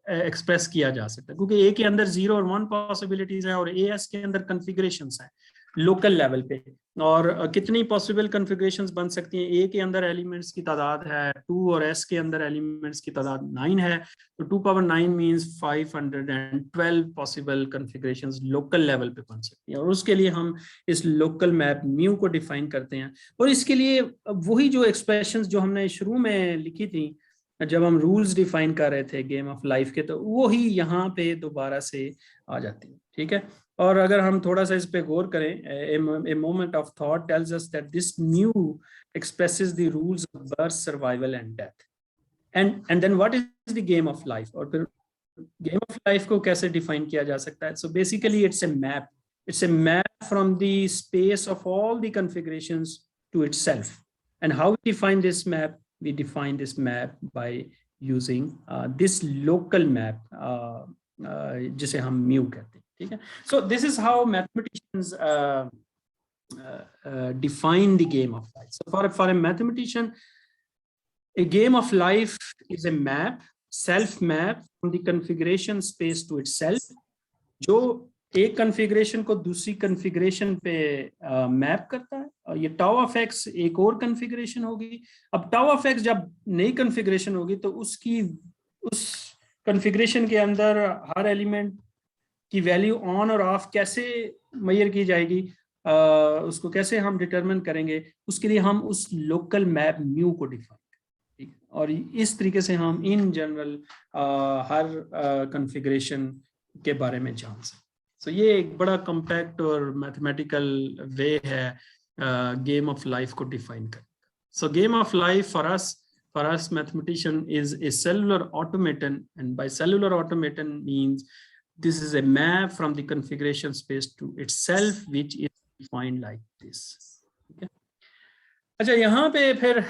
एक्सप्रेस किया जा सकता है, क्योंकि ए के अंदर 0 और 1 पॉसिबिलिटीज है और ए एस के अंदर कन्फिग्रेशंस है लोकल लेवल पे। और कितनी पॉसिबल कन्फिग्रेशंस बन सकती हैं? ए के अंदर एलिमेंट्स की तादाद है 2 और एस के अंदर एलिमेंट्स की तादाद 9 है, तो 2 power 9 means 512 possible configurations local level पे बन सकती हैं। और उसके लिए हम इस लोकल मैप म्यू को डिफाइन करते हैं। और इसके लिए वही जो एक्सप्रेशंस जो हमने शुरू में लिखी थी जब हम रूल्स डिफाइन कर रहे थे गेम ऑफ लाइफ के, तो वो ही यहाँ पे दोबारा से आ जाती है। ठीक है, और अगर हम थोड़ा सा इस पे गौर करें, a moment of thought tells us that this mu expresses the rules of birth, survival and death, and then what is the game of life. और फिर गेम ऑफ लाइफ को कैसे डिफाइन किया जा सकता है? So basically it's a map from the space of all the configurations to itself. And how we define this map? We define this map by using this local map, जिसे हम mu कहते हैं। ठीक है, so this is how mathematicians define the game of life. So for a mathematician, a game of life is a map, self map from the configuration space to itself, जो एक configuration को दूसरी configuration पे map करता है। और ये tau of x एक और कन्फिग्रेशन होगी। अब टाउ ऑफ एक्स जब नई कन्फिग्रेशन होगी तो उसकी उस कन्फिग्रेशन के अंदर हर एलिमेंट की वैल्यू ऑन और ऑफ कैसे मेजर की जाएगी, उसको कैसे हम डिटरमिन करेंगे, उसके लिए हम उस लोकल मैप म्यू को डिफाइन करेंगे। और इस तरीके से हम इन जनरल हर कन्फिग्रेशन के बारे में जान सकते हैं। So, ये एक बड़ा कॉम्पैक्ट और मैथमेटिकल वे है गेम ऑफ लाइफ को डिफाइन करने का। So game of life for us mathematician is a cellular automaton, and by cellular automaton means this is a map from the configuration space to itself which is defined like this. ठीक है, अच्छा यहाँ पे फिर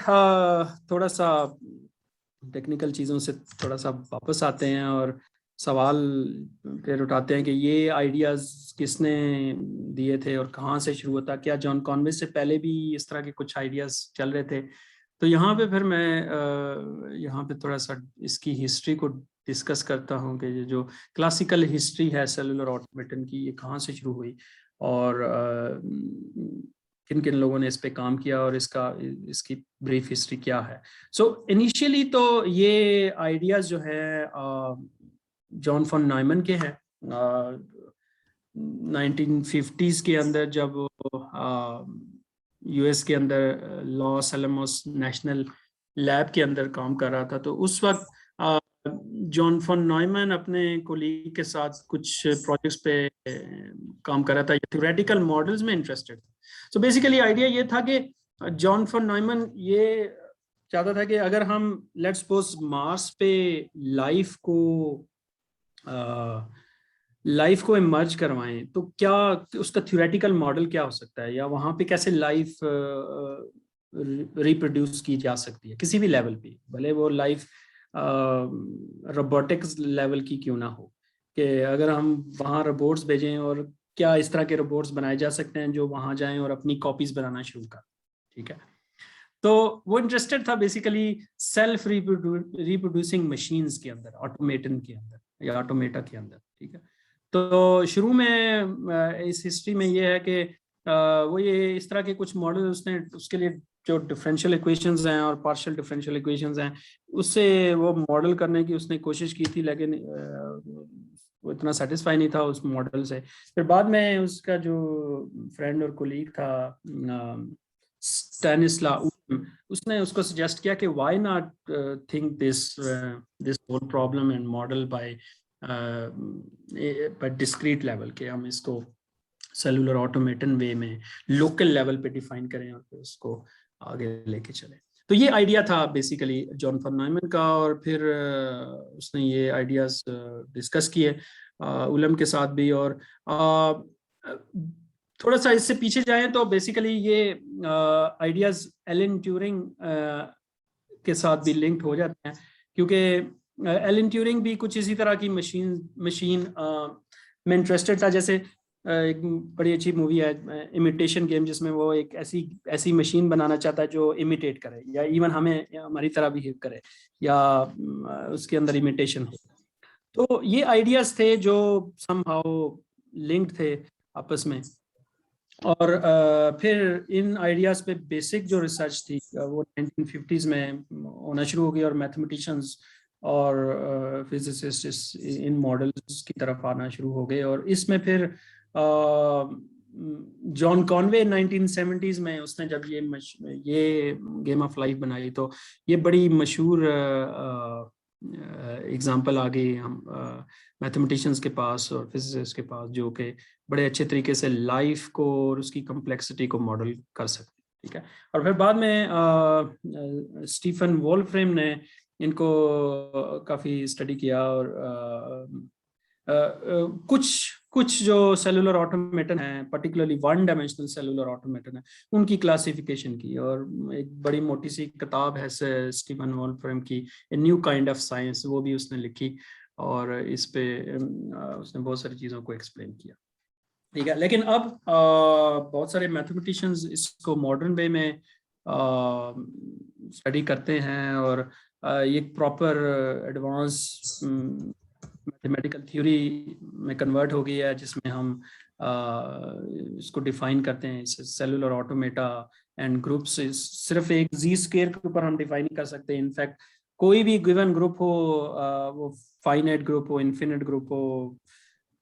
थोड़ा सा technical चीज़ों से थोड़ा सा वापस आते हैं और सवाल फिर उठाते हैं कि ये आइडियाज़ किसने दिए थे और कहाँ से शुरू होता? क्या जॉन कॉनवे से पहले भी इस तरह के कुछ आइडियाज़ चल रहे थे? तो यहाँ पे फिर मैं यहाँ पे थोड़ा सा इसकी हिस्ट्री को डिस्कस करता हूँ कि जो क्लासिकल हिस्ट्री है सेलुलर ऑटोमेटन की, ये कहाँ से शुरू हुई और किन किन लोगों ने इस पे काम किया और इसकी ब्रीफ हिस्ट्री क्या है। सो इनिशियली तो ये आइडियाज़ जो है जॉन फॉन न्यूमैन के हैं। 1950s के अंदर जब यूएस के अंदर लॉस एलमोस नेशनल लैब के अंदर काम कर रहा था, तो उस वक्त जॉन फॉन न्यूमैन अपने कोलीग के साथ कुछ प्रोजेक्ट्स पे काम कर रहा था, थ्योरेटिकल मॉडल्स में इंटरेस्टेड था। सो बेसिकली आइडिया ये था कि जॉन फॉन न्यूमैन ये चाहता था कि अगर हम लेट्स सपोज मार्स पे लाइफ को इमर्ज करवाएं तो क्या उसका थ्योरेटिकल मॉडल क्या हो सकता है, या वहां पे कैसे लाइफ रिप्रोड्यूस की जा सकती है किसी भी लेवल पे, भले वो लाइफ रोबोटिक्स लेवल की क्यों ना हो, कि अगर हम वहाँ रोबोट्स भेजें और क्या इस तरह के रोबोट्स बनाए जा सकते हैं जो वहाँ जाएं और अपनी कॉपीज बनाना शुरू करें। ठीक है, तो वो इंटरेस्टेड था बेसिकली सेल्फ रिप्रोड्यूसिंग मशीन्स के अंदर, ऑटोमेटन के अंदर या ऑटोमेटा के अंदर। ठीक है, तो शुरू में इस हिस्ट्री में ये है कि वो ये इस तरह के कुछ मॉडल उसने उसके लिए जो डिफरेंशियल इक्वेशंस हैं और पार्शियल डिफरेंशियल इक्वेशंस हैं उससे वो मॉडल करने की उसने कोशिश की थी, लेकिन वो इतना सेटिस्फाई नहीं था उस मॉडल से। फिर बाद में उसका जो फ्रेंड और कोलीग था स्टैनिस्लाव, उसने उसको सजेस्ट किया कि why not think this whole problem and model by discrete level, के हम इसको सेलुलर ऑटोमेटन वे में लोकल लेवल पे डिफाइन करें और फिर उसको आगे लेके चले। तो ये आइडिया था बेसिकली जॉन फॉन न्यूमैन का, और फिर उसने ये आइडियाज डिस्कस किए उलम के साथ भी। और थोड़ा सा इससे पीछे जाएं तो बेसिकली ये आइडियाज एलन ट्यूरिंग के साथ भी लिंक्ड हो जाते हैं, क्योंकि एलन ट्यूरिंग भी कुछ इसी तरह की मशीन में इंटरेस्टेड था। जैसे एक बड़ी अच्छी मूवी है इमिटेशन गेम, जिसमें वो एक ऐसी मशीन बनाना चाहता है जो इमिटेट करे या इवन हमें या हमारी तरह बिहेव करे या उसके अंदर इमिटेशन हो। तो ये आइडियाज थे जो समहाउ लिंक्ड थे आपस में। और फिर इन आइडियाज पे बेसिक जो रिसर्च थी वो 1950s में होना शुरू हो गई और मैथमेटिशियंस और फिजिसिस्ट इन मॉडल्स की तरफ आना शुरू हो गए। और इसमें फिर जॉन कॉनवे 1970s में उसने जब ये गेम ऑफ लाइफ बनाई, तो ये बड़ी मशहूर एग्जाम्पल आ गई हम मैथमेटिशियंस के पास और फिजिसिस्ट के पास, जो कि बड़े अच्छे तरीके से लाइफ को और उसकी कॉम्प्लेक्सिटी को मॉडल कर सकते हैं। ठीक है। और फिर बाद में स्टीफन वोल्फ्रेम ने इनको काफ़ी स्टडी किया और कुछ जो सेलुलर ऑटोमेटन है, particularly one dimensional cellular automaton है, उनकी क्लासिफिकेशन की। और एक बड़ी मोटी सी किताब है स्टीफन वोल्फ्रेम की, a new kind of science, वो भी उसने लिखी और इस पे उसने बहुत सारी चीज़ों को एक्सप्लेन किया। ठीक है। लेकिन अब बहुत सारे मैथमेटिशियंस इसको मॉडर्न वे में स्टडी करते हैं और ये प्रॉपर एडवांस मैथमेटिकल थ्योरी में कन्वर्ट हो गई है, जिसमें हम इसको डिफाइन करते हैं सेलुलर ऑटोमेटा एंड ग्रुप्स। सिर्फ एक जी स्क्वायर के ऊपर हम डिफाइन नहीं कर सकते। इनफैक्ट कोई भी गिवन ग्रुप हो, वो फाइनाइट ग्रुप हो, इन्फिनिट ग्रुप हो,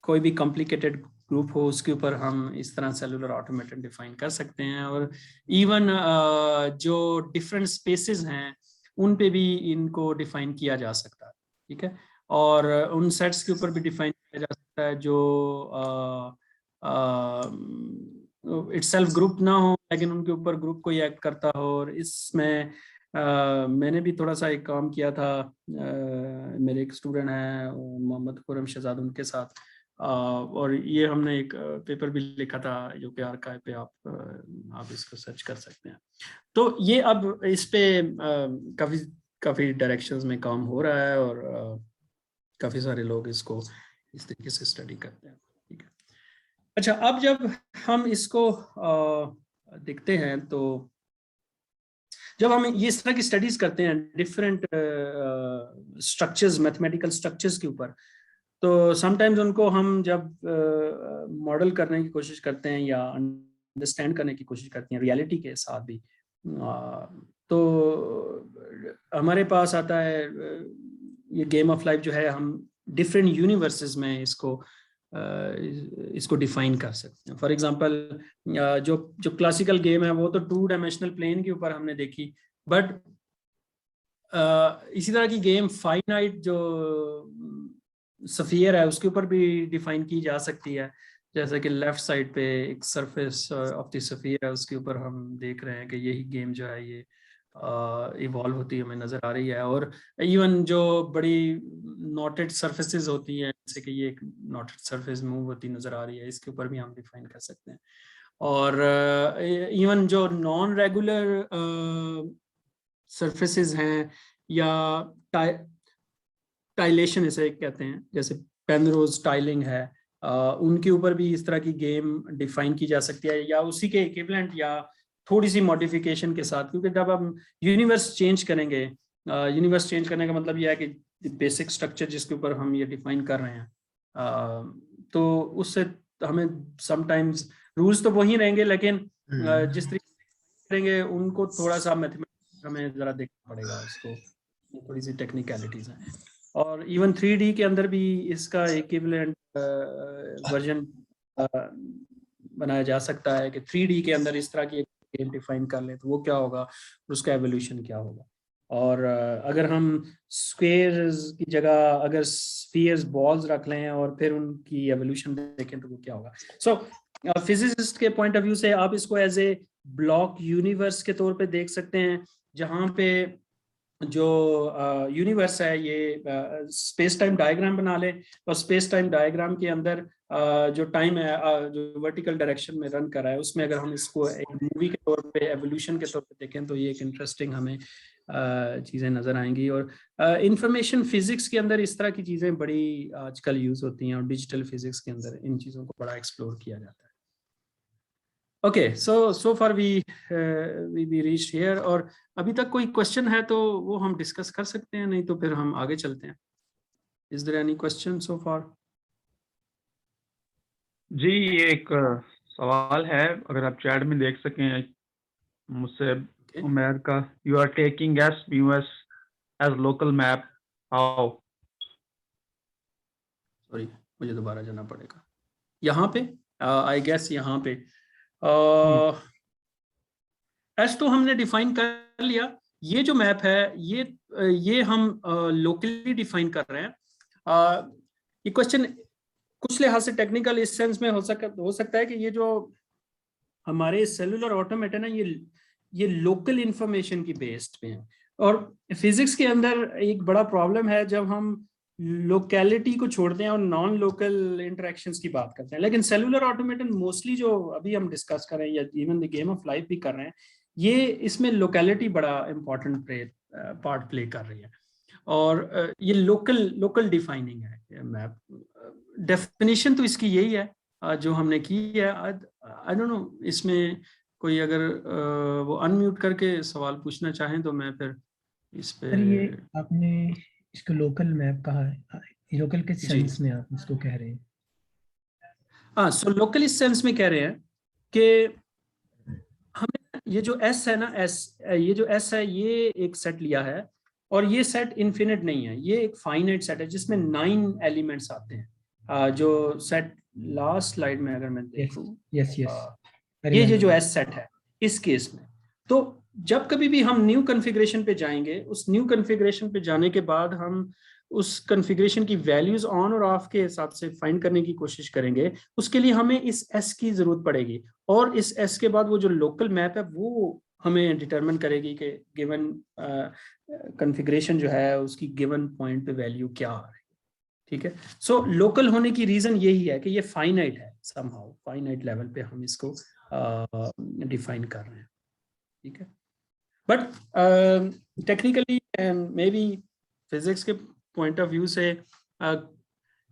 कोई भी कॉम्प्लिकेटेड ग्रुप हो, उसके ऊपर हम इस तरह सेलुलर ऑटोमेटन डिफाइन कर सकते हैं। और इवन जो डिफरेंट स्पेसेस हैं उन पे भी इनको डिफाइन किया जा सकता है। ठीक है। और उन सेट्स के ऊपर भी डिफाइन किया जा सकता है जो इटसेल्फ ग्रुप ना हो, लेकिन उनके ऊपर ग्रुप कोई एक्ट करता हो। और इसमें मैंने भी थोड़ा सा एक काम किया था, मेरे एक स्टूडेंट हैं मोहम्मद खुरम शहजाद, उनके साथ, और ये हमने एक पेपर भी लिखा था जो कि आर्काइव पे आप इसको सर्च कर सकते हैं। तो ये अब इस पे काफ़ी डायरेक्शंस में काम हो रहा है और काफ़ी सारे लोग इसको इस तरीके से स्टडी करते हैं। ठीक है। अच्छा, अब जब हम इसको देखते हैं, तो जब हम इस तरह की स्टडीज करते हैं डिफरेंट स्ट्रक्चर्स, मैथमेटिकल स्ट्रक्चर्स के ऊपर, तो समटाइम्स उनको हम जब मॉडल करने की कोशिश करते हैं या अंडरस्टैंड करने की कोशिश करते हैं रियलिटी के साथ भी, तो हमारे पास आता है ये गेम ऑफ लाइफ जो है, हम डिफरेंट यूनिवर्सेस में इसको डिफाइन कर सकते हैं। फॉर एग्जांपल जो क्लासिकल गेम है वो तो 2 डायमेंशनल प्लेन के ऊपर हमने देखी, बट इसी तरह की गेम फाइनाइट जो स्फीयर है उसके ऊपर भी डिफाइन की जा सकती है। जैसे कि लेफ्ट साइड पे एक सरफेस ऑफ द स्फीयर है, उसके ऊपर हम देख रहे हैं कि यही गेम जो है ये इवॉल्व होती हमें नजर आ रही है। और इवन जो बड़ी नॉटेड सरफेसेस होती हैं, जैसे कि ये एक नॉटेड सरफेस मूव होती नजर आ रही है, इसके ऊपर भी हम डिफाइन कर सकते हैं। और इवन जो नॉन रेगुलर सरफेसेस हैं या टाइलेशन इसे कहते हैं, जैसे पेनरोज टाइलिंग है, उनके ऊपर भी इस तरह की गेम डिफाइन की जा सकती है, या उसी के इक्विवेलेंट या थोड़ी सी मॉडिफिकेशन के साथ। क्योंकि जब हम यूनिवर्स चेंज करेंगे, यूनिवर्स चेंज करने का मतलब यह है कि बेसिक स्ट्रक्चर जिसके ऊपर हम ये डिफाइन कर रहे हैं, तो उससे हमें समटाइम्स रूल्स तो वही रहेंगे, लेकिन जिस तरीके से करेंगे उनको थोड़ा सा मैथमेटिक्स हमें जरा देखना पड़ेगा, उसको थोड़ी सी टेक्निकलिटीज हैं। और इवन 3D के अंदर भी इसका इक्विवेलेंट वर्जन बनाया जा सकता है कि 3D के अंदर इस तरह की गेम डिफाइन कर ले तो वो क्या होगा, उसका एवोल्यूशन क्या होगा। और अगर हम स्क्वेयर्स की जगह अगर स्फीयर्स बॉल्स रख लें और फिर उनकी एवोल्यूशन देखें तो वो क्या होगा। सो फिजिसिस्ट के पॉइंट ऑफ व्यू से आप इसको एज ए ब्लॉक यूनिवर्स के तौर पे देख सकते हैं, जहाँ पे जो यूनिवर्स है ये स्पेस टाइम डायग्राम बना ले, और स्पेस टाइम डायग्राम के अंदर जो टाइम है जो वर्टिकल डायरेक्शन में रन कर रहा है, उसमें अगर हम इसको एक मूवी के तौर पे एवोल्यूशन के तौर पे देखें तो ये एक इंटरेस्टिंग हमें चीज़ें नज़र आएंगी। और इंफॉर्मेशन फिजिक्स के अंदर इस तरह की चीज़ें बड़ी आजकल यूज़ होती हैं, और डिजिटल फिजिक्स के अंदर इन चीज़ों को बड़ा एक्सप्लोर किया जाता है। Okay, so far we reached here. और अभी तक कोई क्वेश्चन है तो वो हम डिस्कस कर सकते हैं, नहीं तो फिर हम आगे चलते हैं। Is there any question so far? जी, ये एक सवाल है, अगर आप चैट में देख सकें मुझसे। उमेर का, you are taking as US as local map, how? Sorry, मुझे दोबारा जाना पड़ेगा। यहाँ पे आई गेस यहाँ पे एस तो हमने डिफाइन कर लिया। ये जो मैप है ये हम लोकली डिफाइन कर रहे हैं। ये क्वेश्चन कुछ लिहाज से टेक्निकल इस सेंस में हो सकता है कि ये जो हमारे सेलुलर ऑटोमेटन है ये लोकल इंफॉर्मेशन की बेस्ड पे है। और फिजिक्स के अंदर एक बड़ा प्रॉब्लम है जब हम लोकेलिटी को छोड़ते हैं और नॉन लोकल इंटरेक्शंस की बात करते हैं। लेकिन सेलुलर ऑटोमेटन मोस्टली जो अभी हम डिस्कस कर रहे हैं या even the game of life भी कर रहे हैं, ये इसमें लोकेलिटी बड़ा इंपॉर्टेंट पार्ट प्ले कर रही है। और ये लोकल डिफाइनिंग है मैप। डेफिनेशन तो इसकी यही है जो हमने की है। आई डोंट नो, इसमें कोई अगर वो अनम्यूट करके सवाल पूछना चाहें तो मैं फिर इस पे। सर, ये आपने इसको लोकल मैप कहा है, लोकल के जी। सेंस में आप इसको कह रहे हैं? हाँ, सो लोकल इस सेंस में कह रहे हैं कि हमने ये जो एस है ना, ये जो एस है ये एक सेट लिया है, और ये सेट इन्फिनिट नहीं है, ये एक फाइनाइट सेट है जिसमें 9 एलिमेंट्स आते हैं। जो सेट लास्ट स्लाइड में अगर मैं देखूं, यस ये जो एस सेट है इस केस में, तो जब कभी भी हम न्यू कॉन्फ़िगरेशन पे जाएंगे, उस न्यू कॉन्फ़िगरेशन पे जाने के बाद हम उस कॉन्फ़िगरेशन की वैल्यूज ऑन और ऑफ के हिसाब से फाइंड करने की कोशिश करेंगे। उसके लिए हमें इस एस की जरूरत पड़ेगी, और इस एस के बाद वो जो लोकल मैप है वो हमें डिटरमिन करेगी कि गिवन कॉन्फ़िगरेशन जो है उसकी गिवन पॉइंट पे वैल्यू क्या आ रही है। ठीक है, सो लोकल होने की रीजन यही है कि ये फाइनाइट है, समहाउ फाइनाइट लेवल पे हम इसको डिफाइन कर रहे हैं। ठीक है, but technically and may be physics के पॉइंट ऑफ व्यू से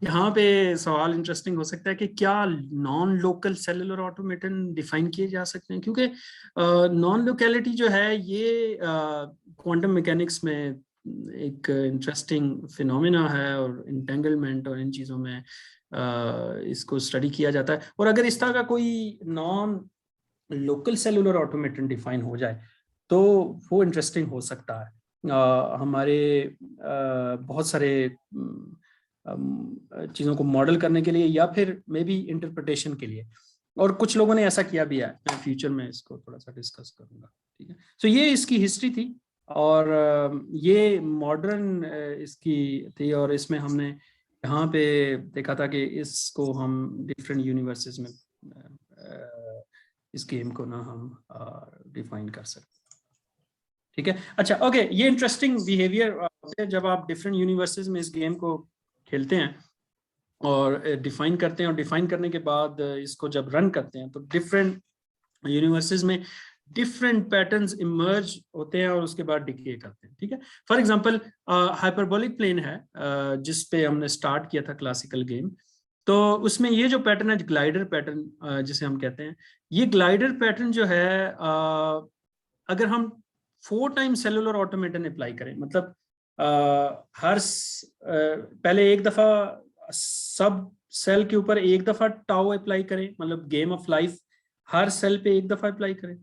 यहाँ पे सवाल इंटरेस्टिंग हो सकता है कि क्या non local cellular automaton define किए जा सकते हैं, क्योंकि नॉन लोकेलिटी जो है ये क्वांटम मैकेनिक्स में एक इंटरेस्टिंग फिनोमेना है, और इंटेंगलमेंट और इन चीज़ों में इसको स्टडी किया जाता है। और अगर इस तरह का कोई non local cellular automaton define हो जाए तो वो इंटरेस्टिंग हो सकता है हमारे बहुत सारे चीज़ों को मॉडल करने के लिए, या फिर मे बी इंटरप्रिटेशन के लिए। और कुछ लोगों ने ऐसा किया भी है, मैं फ्यूचर में इसको थोड़ा सा डिस्कस करूंगा। ठीक है, सो ये इसकी हिस्ट्री थी, और ये मॉडर्न इसकी थी, और इसमें हमने यहाँ पे देखा था कि इसको हम डिफरेंट यूनिवर्सेस में इस गेम को ना हम डिफाइन कर सकते। ठीक है, अच्छा, ओके, ये इंटरेस्टिंग बिहेवियर जब आप डिफरेंट यूनिवर्सेस में इस गेम को खेलते हैं और डिफाइन करते हैं, और डिफाइन करने के बाद इसको जब रन करते हैं तो डिफरेंट यूनिवर्सेस में डिफरेंट पैटर्न्स इमर्ज होते हैं और उसके बाद डिके करते हैं। ठीक है, फॉर एग्जांपल हाइपरबोलिक प्लेन है जिस पे हमने स्टार्ट किया था क्लासिकल गेम, तो उसमें ये जो पैटर्न है ग्लाइडर पैटर्न जिसे हम कहते हैं, ये ग्लाइडर पैटर्न जो है अगर हम 4 टाइम सेलुलर ऑटोमेटन अप्लाई करें, मतलब पहले एक दफा सब सेल के ऊपर एक दफा टाउ अप्लाई करें, मतलब गेम ऑफ लाइफ हर सेल पे एक दफा अप्लाई करें,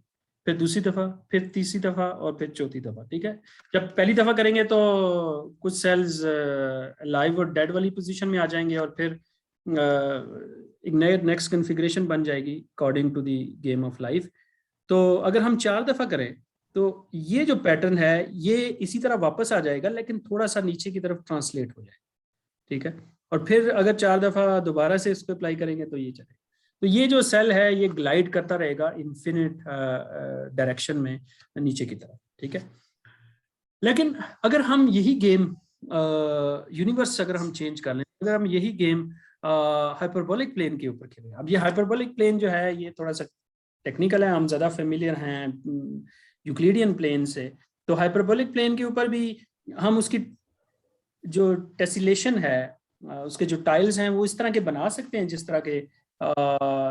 फिर दूसरी दफा, फिर तीसरी दफा, और फिर चौथी दफा। ठीक है, जब पहली दफा करेंगे तो कुछ सेल्स लाइव और डेड वाली पोजीशन में आ जाएंगे, और फिर एक नेक्स्ट कॉन्फ़िगरेशन बन जाएगी according to the game of life. तो अगर हम 4 दफा करें तो ये जो पैटर्न है ये इसी तरह वापस आ जाएगा, लेकिन थोड़ा सा नीचे की तरफ ट्रांसलेट हो जाएगा। ठीक है, और फिर अगर 4 दफा दोबारा से इस पर अप्लाई करेंगे तो ये चलेगा। तो ये जो सेल है ये ग्लाइड करता रहेगा इन्फिनिट डायरेक्शन में नीचे की तरफ। ठीक है, लेकिन अगर हम यही गेम यूनिवर्स अगर हम चेंज कर लें, अगर हम यही गेम हाइपरबोलिक प्लेन के ऊपर खेलें, अब ये हाइपरबोलिक प्लेन जो है ये थोड़ा सा टेक्निकल है, हम ज़्यादा फेमिलियर हैं यूक्लिडियन प्लेन से, तो हाइपरबोलिक प्लेन के ऊपर भी हम उसकी जो टेसिलेशन है, उसके जो टाइल्स हैं वो इस तरह के बना सकते हैं जिस तरह के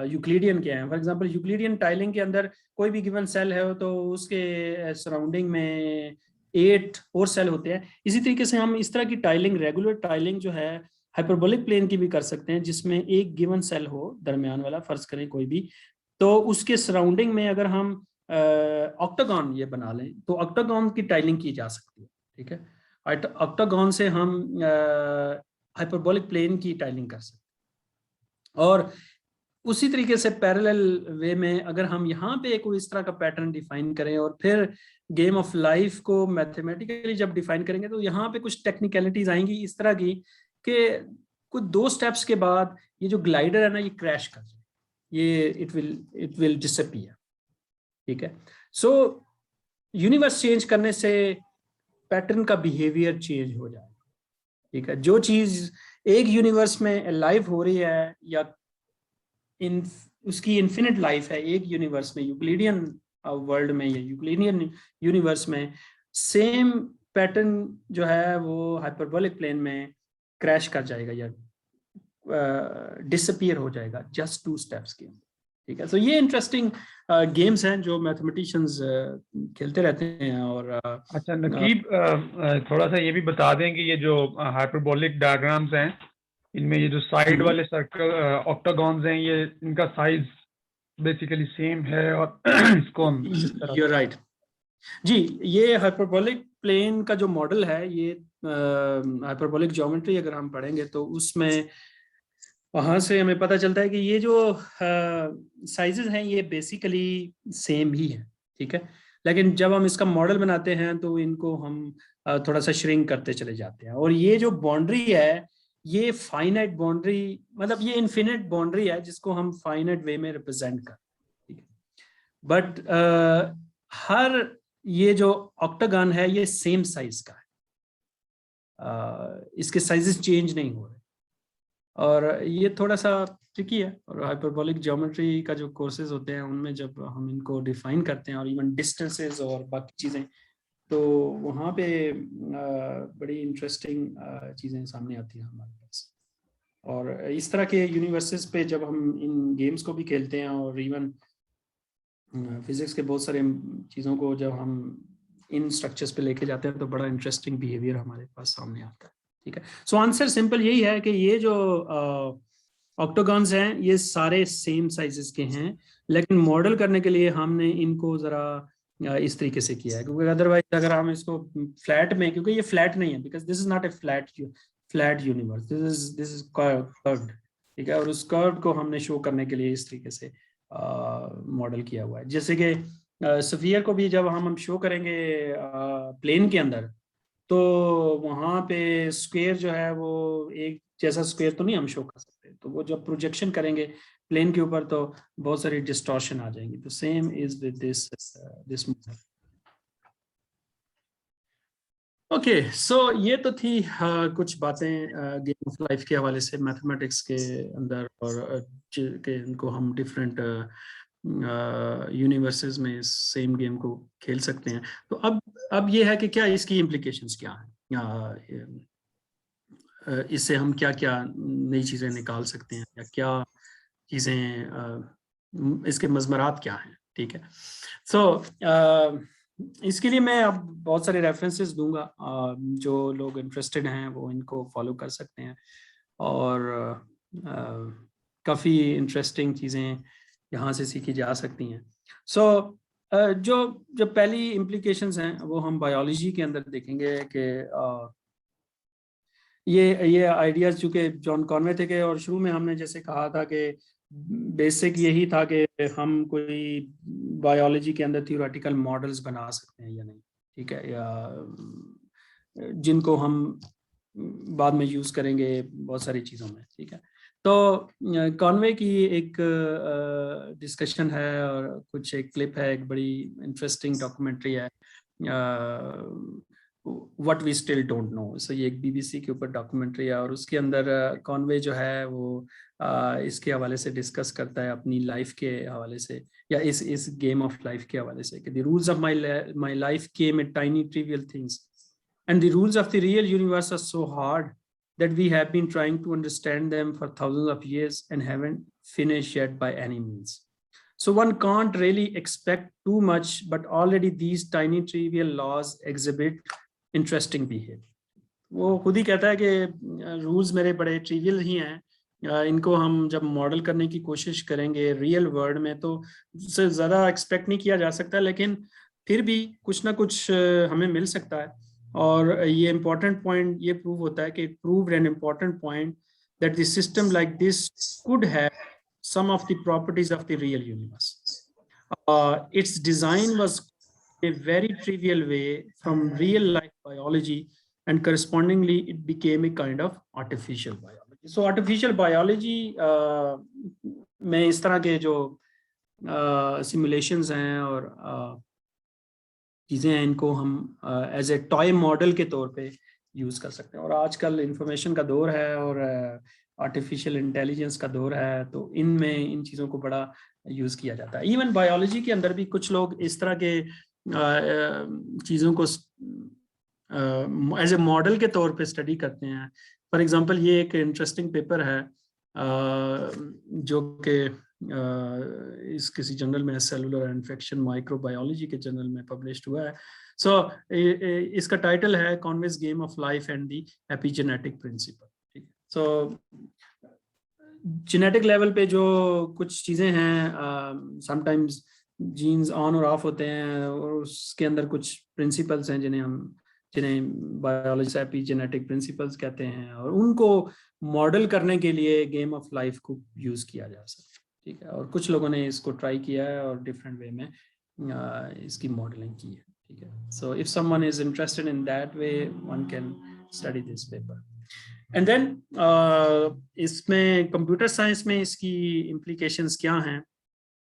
यूक्लिडियन के हैं। फॉर एग्जांपल यूक्लिडियन टाइलिंग के अंदर कोई भी गिवन सेल है तो उसके सराउंडिंग में 8 और सेल होते हैं। इसी तरीके से हम इस तरह की टाइलिंग, रेगुलर टाइलिंग जो है हाइपरबोलिक प्लेन की भी कर सकते हैं, जिसमें एक गिवन सेल हो दरमियान वाला, फर्ज करें कोई भी, तो उसके सराउंडिंग में अगर हम ऑक्टागन ये बना लें तो ऑक्टागन की टाइलिंग की जा सकती है। ठीक है, ऑक्टागन से हम हाइपरबोलिक प्लेन की टाइलिंग कर सकते हैं। और उसी तरीके से पैरेलल वे में अगर हम यहाँ पे कोई इस तरह का पैटर्न डिफाइन करें और फिर गेम ऑफ लाइफ को मैथमेटिकली जब डिफाइन करेंगे तो यहाँ पे कुछ टेक्निकलिटीज आएंगी इस तरह की कि कुछ 2 स्टेप्स के बाद ये जो ग्लाइडर है ना ये क्रैश कर जाए, ये इट विल डिसअपीयर। ठीक है, सो यूनिवर्स चेंज करने से पैटर्न का बिहेवियर चेंज हो जाएगा। ठीक है, जो चीज एक यूनिवर्स में लाइव हो रही है या उसकी इन्फिनिट लाइफ है एक यूनिवर्स में, यूक्लिडियन वर्ल्ड में या यूक्लिडियन यूनिवर्स में, सेम पैटर्न जो है वो हाइपरबोलिक प्लेन में क्रैश कर जाएगा या डिसअपीयर हो जाएगा जस्ट 2 स्टेप्स के। ठीक है, तो ये इंटरेस्टिंग गेम्स हैं जो मैथमेटिशियंस खेलते रहते हैं। और अच्छा नकीब, थोड़ा सा ये भी बता दें कि ये जो हाइपरबोलिक डायग्राम्स हैं इनमें ये जो साइड वाले सर्कल ऑक्टागॉन्स हैं ये इनका साइज बेसिकली सेम है और इसको हम You're right. जी, ये हाइपरबोलिक प्लेन का जो मॉडल है ये हाइपरबोलिक ज्योमेट्री अगर हम पढ़ेंगे तो उसमें वहां से हमें पता चलता है कि ये जो साइजेस हैं ये बेसिकली सेम ही है। ठीक है, लेकिन जब हम इसका मॉडल बनाते हैं तो इनको हम थोड़ा सा श्रिंक करते चले जाते हैं। और ये जो बाउंड्री है ये फाइनाइट बाउंड्री, मतलब ये इनफिनिट बाउंड्री है जिसको हम फाइनाइट वे में रिप्रेजेंट कर। ठीक है, बट हर ये जो ऑक्टागन है ये सेम साइज का है, इसके साइजेस चेंज नहीं हो रहे और ये थोड़ा सा ट्रिकी है। और हाइपरबोलिक ज्योमेट्री का जो कोर्सेज होते हैं उनमें जब हम इनको डिफाइन करते हैं और इवन डिस्टेंसेस और बाकी चीज़ें, तो वहाँ पे बड़ी इंटरेस्टिंग चीज़ें सामने आती हैं हमारे पास। और इस तरह के यूनिवर्सेस पे जब हम इन गेम्स को भी खेलते हैं और इवन फिजिक्स के बहुत सारे चीज़ों को जब हम इन स्ट्रक्चर्स पे लेके जाते हैं तो बड़ा इंटरेस्टिंग बिहेवियर हमारे पास सामने आता है। ठीक है, सो आंसर सिंपल यही है कि ये जो ऑक्टागन्स हैं ये सारे सेम साइजेस के हैं, लेकिन मॉडल करने के लिए हमने इनको ज़रा इस तरीके से किया है, क्योंकि अदरवाइज अगर हम इसको फ्लैट में, क्योंकि ये फ्लैट नहीं है, because this is not a flat universe, this is curved. ठीक है, और उस कर्व को हमने शो करने के लिए इस तरीके से मॉडल किया हुआ है। जैसे कि स्फीयर को भी जब हम शो करेंगे प्लेन के अंदर तो वहाँ पे स्क्वायर जो है वो एक जैसा स्क्वायर तो नहीं हम शो कर सकते, तो वो जब प्रोजेक्शन करेंगे प्लेन के ऊपर तो बहुत सारी डिस्टॉर्शन आ जाएंगी। तो same is with this model. Okay, so ये तो थी कुछ बातें गेम ऑफ लाइफ के हवाले से मैथमेटिक्स के अंदर, और के इनको हम डिफरेंट यूनिवर्सेस में सेम गेम को खेल सकते हैं। तो अब ये है कि क्या इसकी इम्प्लीकेशंस क्या हैं, इससे हम क्या क्या नई चीज़ें निकाल सकते हैं या क्या चीज़ें इसके मज़मरात क्या हैं। ठीक है, सो इसके लिए मैं अब बहुत सारे रेफरेंसेस दूंगा, जो लोग इंटरेस्टेड हैं वो इनको फॉलो कर सकते हैं और काफ़ी इंटरेस्टिंग चीज़ें यहाँ से सीखी जा सकती हैं। सो जो पहली इम्प्लीकेशंस हैं वो हम बायोलॉजी के अंदर देखेंगे कि ये आइडियाज़ चूँकि जॉन कॉनवे थे के, और शुरू में हमने जैसे कहा था कि बेसिक यही था कि हम कोई बायोलॉजी के अंदर थियोरेटिकल मॉडल्स बना सकते हैं या नहीं। ठीक है, या जिनको हम बाद में यूज़ करेंगे बहुत सारी चीज़ों में। ठीक है, तो कॉनवे की एक डिस्कशन है और कुछ एक क्लिप है, एक बड़ी इंटरेस्टिंग डॉक्यूमेंट्री है what we still don't know. So ये एक बीबीसी के ऊपर डॉक्यूमेंट्री है और उसके अंदर कॉनवे जो है वो इसके हवाले से डिस्कस करता है अपनी लाइफ के हवाले से या इस गेम ऑफ लाइफ के हवाले से कि the rules of my life came in tiny trivial things and the rules of the real universe are so hard that we have been trying to understand them for thousands of years and haven't finished yet by any means. So one can't really expect too much, but already these tiny trivial laws exhibit interesting behavior. वो खुद ही कहता है कि rules मेरे बड़े trivial ही हैं, इनको हम जब मॉडल करने की कोशिश करेंगे रियल वर्ल्ड में तो उससे ज़्यादा एक्सपेक्ट नहीं किया जा सकता, लेकिन फिर भी कुछ ना कुछ हमें मिल सकता है। और ये इम्पोर्टेंट पॉइंट ये प्रूव होता है कि proved an important point that the system like this could have some of the properties of the real universe. It's design was a very trivial way from real life biology and correspondingly it became a kind of artificial biology. So artificial biology में इस तरह के जो simulations हैं और चीज़ें हैं इनको हम एज ए टॉय मॉडल के तौर पे यूज़ कर सकते हैं। और आजकल इंफॉर्मेशन का दौर है और आर्टिफिशियल इंटेलिजेंस का दौर है, तो इनमें इन चीज़ों को बड़ा यूज़ किया जाता है। इवन बायोलॉजी के अंदर भी कुछ लोग इस तरह के चीज़ों को एज ए मॉडल के तौर पे स्टडी करते हैं। फॉर एग्जांपल ये एक इंटरेस्टिंग पेपर है जो कि इस किसी जर्नल में सेलुलर इन्फेक्शन माइक्रोबायोलॉजी के जर्नल में पब्लिश्ड हुआ है। सो इसका टाइटल है Conway's game of life and the epigenetic principle. ठीक है, सो जेनेटिक लेवल पे जो कुछ चीज़ें हैं, समटाइम्स जीन्स ऑन और ऑफ होते हैं और उसके अंदर कुछ प्रिंसिपल्स हैं जिन्हें बायोलॉजी से एपिजेनेटिक प्रिंसिपल्स कहते हैं, और उनको मॉडल करने के लिए गेम ऑफ लाइफ को यूज़ किया जा सकता है। ठीक है, और कुछ लोगों ने इसको ट्राई किया है और डिफरेंट वे में इसकी मॉडलिंग की है। ठीक है, so if someone is interested in that way one can study this paper. And then इसमें कंप्यूटर साइंस में इसकी इम्प्लीकेशंस क्या हैं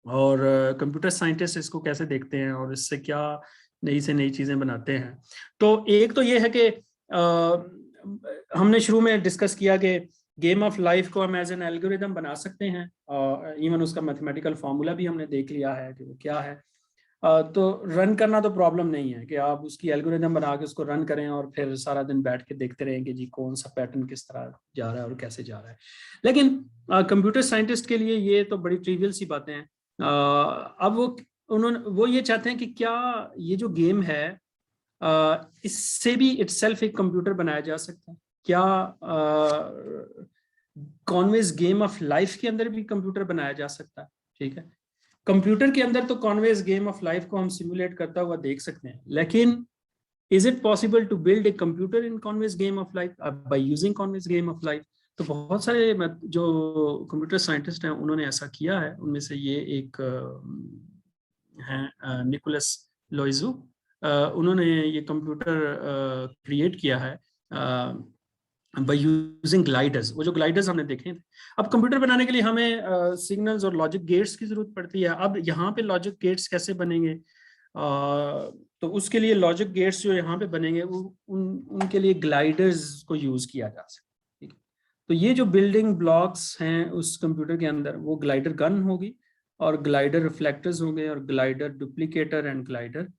और कंप्यूटर साइंटिस्ट इसको कैसे देखते हैं और इससे क्या नई से नई चीज़ें बनाते हैं। तो एक तो ये है कि हमने शुरू में डिस्कस किया कि गेम ऑफ लाइफ को हम एज एन एल्गोरिदम बना सकते हैं, और इवन उसका मैथमेटिकल फार्मूला भी हमने देख लिया है कि वो क्या है। तो रन करना तो प्रॉब्लम नहीं है कि आप उसकी एल्गोरिदम बना के उसको रन करें और फिर सारा दिन बैठ के देखते रहें कि जी कौन सा पैटर्न किस तरह जा रहा है और कैसे जा रहा है। लेकिन कंप्यूटर साइंटिस्ट के लिए ये तो बड़ी ट्रिवियल सी बातें हैं। अब वो ये चाहते हैं कि क्या ये जो गेम है इससे भी इटसेल्फ एक कंप्यूटर बनाया जा सकता है, क्या कॉन्वेज गेम ऑफ लाइफ के अंदर भी कंप्यूटर बनाया जा सकता है। ठीक है, कंप्यूटर के अंदर तो कॉन्वेज गेम ऑफ लाइफ को हम सिमुलेट करता हुआ देख सकते हैं, लेकिन is it possible to build a computer in Conway's game of life by using Conway's game of life? तो बहुत सारे जो कंप्यूटर साइंटिस्ट हैं उन्होंने ऐसा किया है। उनमें से ये एक हैं निकोलस लोइजू, उन्होंने ये कंप्यूटर क्रिएट किया है बाय यूजिंग ग्लाइडर्स। वो जो ग्लाइडर्स हमने देखे थे, अब कंप्यूटर बनाने के लिए हमें सिग्नल्स और लॉजिक गेट्स की जरूरत पड़ती है। अब यहाँ पे लॉजिक गेट्स कैसे बनेंगे? तो उसके लिए लॉजिक गेट्स जो यहाँ पे बनेंगे उनके लिए ग्लाइडर्स को यूज किया जा सकता है। ठीक है, तो ये जो बिल्डिंग ब्लॉक्स हैं उस कंप्यूटर के अंदर, वो ग्लाइडर गन होगी और ग्लाइडर रिफ्लेक्टर्स होंगे और glider Duplicator and glider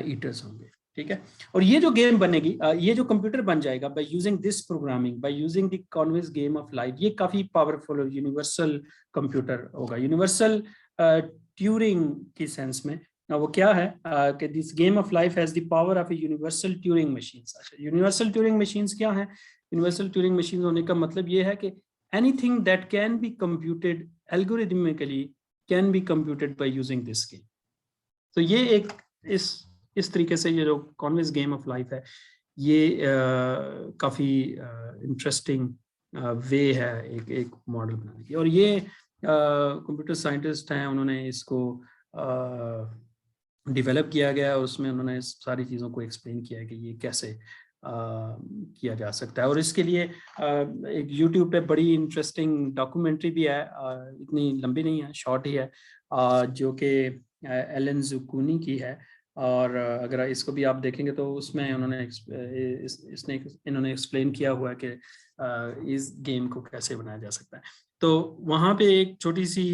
eaters होंगे। ठीक है, और ये जो गेम बनेगी, ये जो कंप्यूटर बन जाएगा by using this programming, by using the Conway's game of life, ये काफी पावरफुल और यूनिवर्सल कंप्यूटर होगा। यूनिवर्सल ट्यूरिंग की सेंस में वो क्या है कि this game of life has the power of a universal Turing machines. Universal Turing machines क्या है? यूनिवर्सल ट्यूरिंग मशीन होने का मतलब ये है कि anything that can be computed algorithmically can be computed by using this game. तो ये एक इस तरीके से ये जो कॉन्वेज गेम ऑफ लाइफ है ये काफ़ी इंटरेस्टिंग वे है एक मॉडल बनाने की। और ये कंप्यूटर साइंटिस्ट हैं, उन्होंने इसको डेवलप किया गया है, उसमें उन्होंने सारी चीज़ों को एक्सप्लेन किया है कि ये कैसे किया जा सकता है। और इसके लिए एक YouTube पे बड़ी इंटरेस्टिंग डॉक्यूमेंट्री भी है, इतनी लंबी नहीं है, शॉर्ट ही है, जो कि एलन ज़ुकूनी की है, और अगर इसको भी आप देखेंगे तो उसमें उन्होंने इन्होंने एक्सप्लेन किया हुआ है कि इस गेम को कैसे बनाया जा सकता है। तो वहाँ पे एक छोटी सी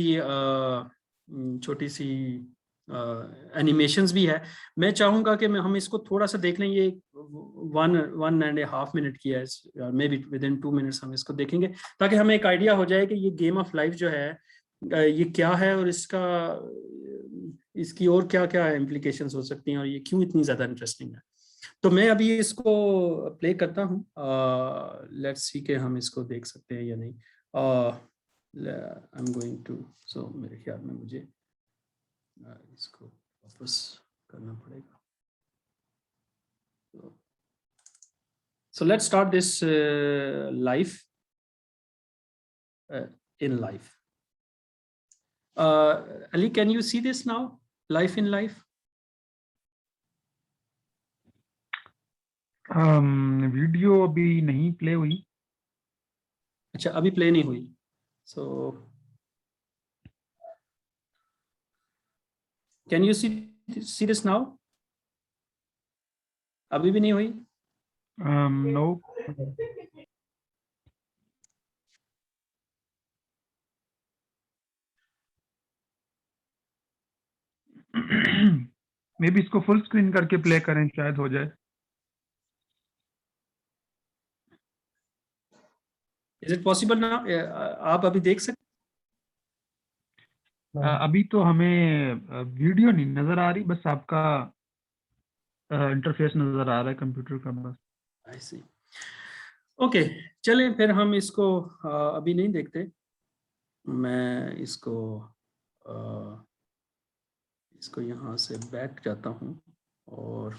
एनिमेशंस भी है। मैं चाहूँगा कि हम इसको थोड़ा सा देख लें। ये 1.5 मिनट की है, may be with in 2 minutes हम इसको देखेंगे ताकि हमें एक आइडिया हो जाए कि ये गेम ऑफ लाइफ जो है ये क्या है और इसकी और क्या क्या इम्प्लीकेशंस हो सकती हैं और ये क्यों इतनी ज़्यादा इंटरेस्टिंग है। तो मैं अभी इसको प्ले करता हूँ, लेट्स सी कि हम इसको देख सकते हैं या नहीं। आई एम गोइंग टू, सो मेरे ख्याल में मुझे इसको वापस करना पड़ेगा। So let's start this life in life. Ali, can you see this now? Life in life. Video अभी नहीं प्ले हुई। अच्छा, अभी प्ले नहीं हुई। So can you see this now? अभी भी नहीं हुई? नो। मे बी इसको फुल स्क्रीन करके प्ले करें, शायद हो जाए। Is it possible now? आप अभी देख सकते? अभी तो हमें वीडियो नहीं नजर आ रही, बस आपका इंटरफेस नजर आ रहा है कंप्यूटर का बस। I see. ओके, चलें फिर हम इसको अभी नहीं देखते। मैं इसको यहाँ से बैक जाता हूँ और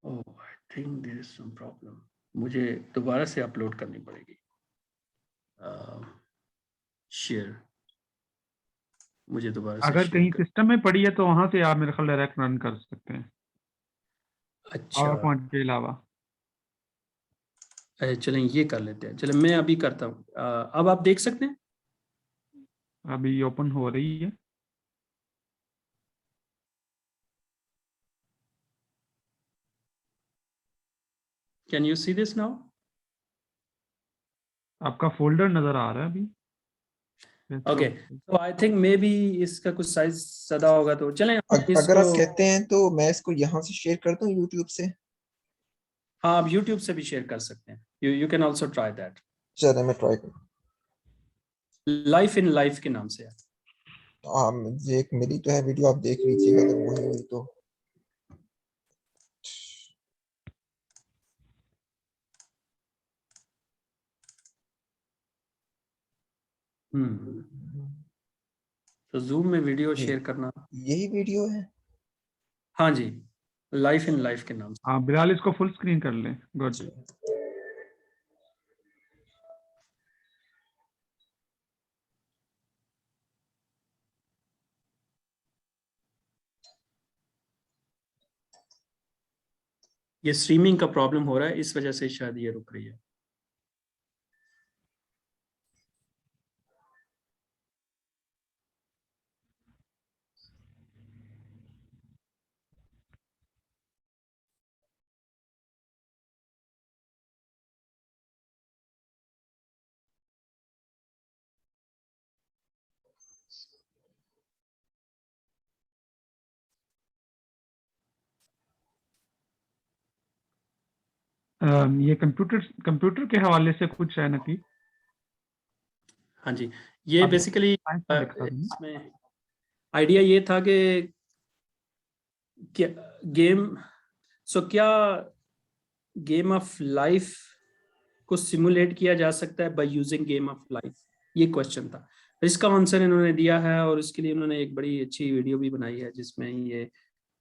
I think there is some problem. मुझे दोबारा से अपलोड करनी पड़ेगी शेयर। मुझे दोबारा से अगर कहीं शेयर सिस्टम में पड़ी है तो वहां से आप मेरे ख्याल डायरेक्ट रन कर सकते हैं, अच्छा, पावर पॉइंट के अलावा। चलें ये कर लेते हैं। चलें मैं अभी करता हूँ। अब आप देख सकते हैं? अभी ओपन हो रही है। Can you see this now? आपका फोल्डर नजर आ रहा है अभी। ओके, तो आई थिंक मे बी इसका कुछ साइज ज्यादा होगा, तो चलें अगर आप इसको। कहते हैं तो मैं इसको यहाँ से शेयर कर दूं यूट्यूब से। हाँ, आप यूट्यूब से भी शेयर कर सकते हैं। You can also try that. चलो मैं ट्राई करूँ। लाइफ इन लाइफ के नाम से है। हाँ, मुझे एक मिली तो है वीडियो, आप देख लीजिएगा अगर वही हुई तो। तो जूम में वीडियो शेयर करना। यही वीडियो है। हाँ जी, लाइफ इन लाइफ के नाम से। हाँ बिलाल, इसको फुल स्क्रीन कर लें। गुड। ये स्ट्रीमिंग का प्रॉब्लम हो रहा है, इस वजह से शायद ये रुक रही है। ये कंप्यूटर के हवाले से कुछ है नकी? हाँ जी, ये आप बेसिकली दिखा दें। इसमें आइडिया ये था कि क्या गेम ऑफ लाइफ को सिमुलेट किया जा सकता है by using game of life? ये क्वेश्चन था। इसका आंसर इन्होंने दिया है और इसके लिए उन्होंने एक बड़ी अच्छी वीडियो भी बनाई है जिसमें ये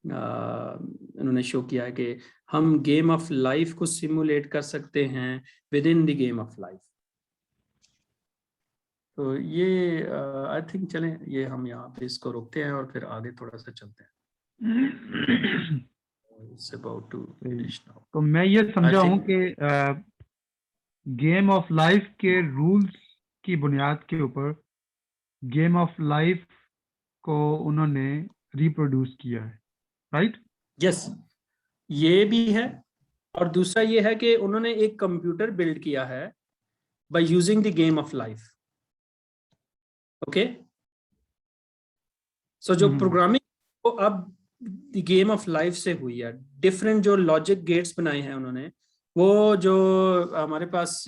इन्होंने शो किया है कि हम गेम ऑफ लाइफ को सिमुलेट कर सकते हैं with in the game of life. तो ये आई थिंक चलें ये हम यहाँ पे इसको रोकते हैं और फिर आगे थोड़ा सा चलते हैं। It's about to finish now. तो मैं ये समझा हूँ think- कि गेम ऑफ लाइफ के रूल्स की बुनियाद के ऊपर गेम ऑफ लाइफ को उन्होंने रिप्रोड्यूस किया है, राइट? यस, ये भी है। और दूसरा ये है कि उन्होंने एक कंप्यूटर बिल्ड किया है by using the game of life. Okay, so जो प्रोग्रामिंग वो अब द गेम ऑफ लाइफ से हुई है। डिफरेंट जो लॉजिक गेट्स बनाए हैं उन्होंने, वो जो हमारे पास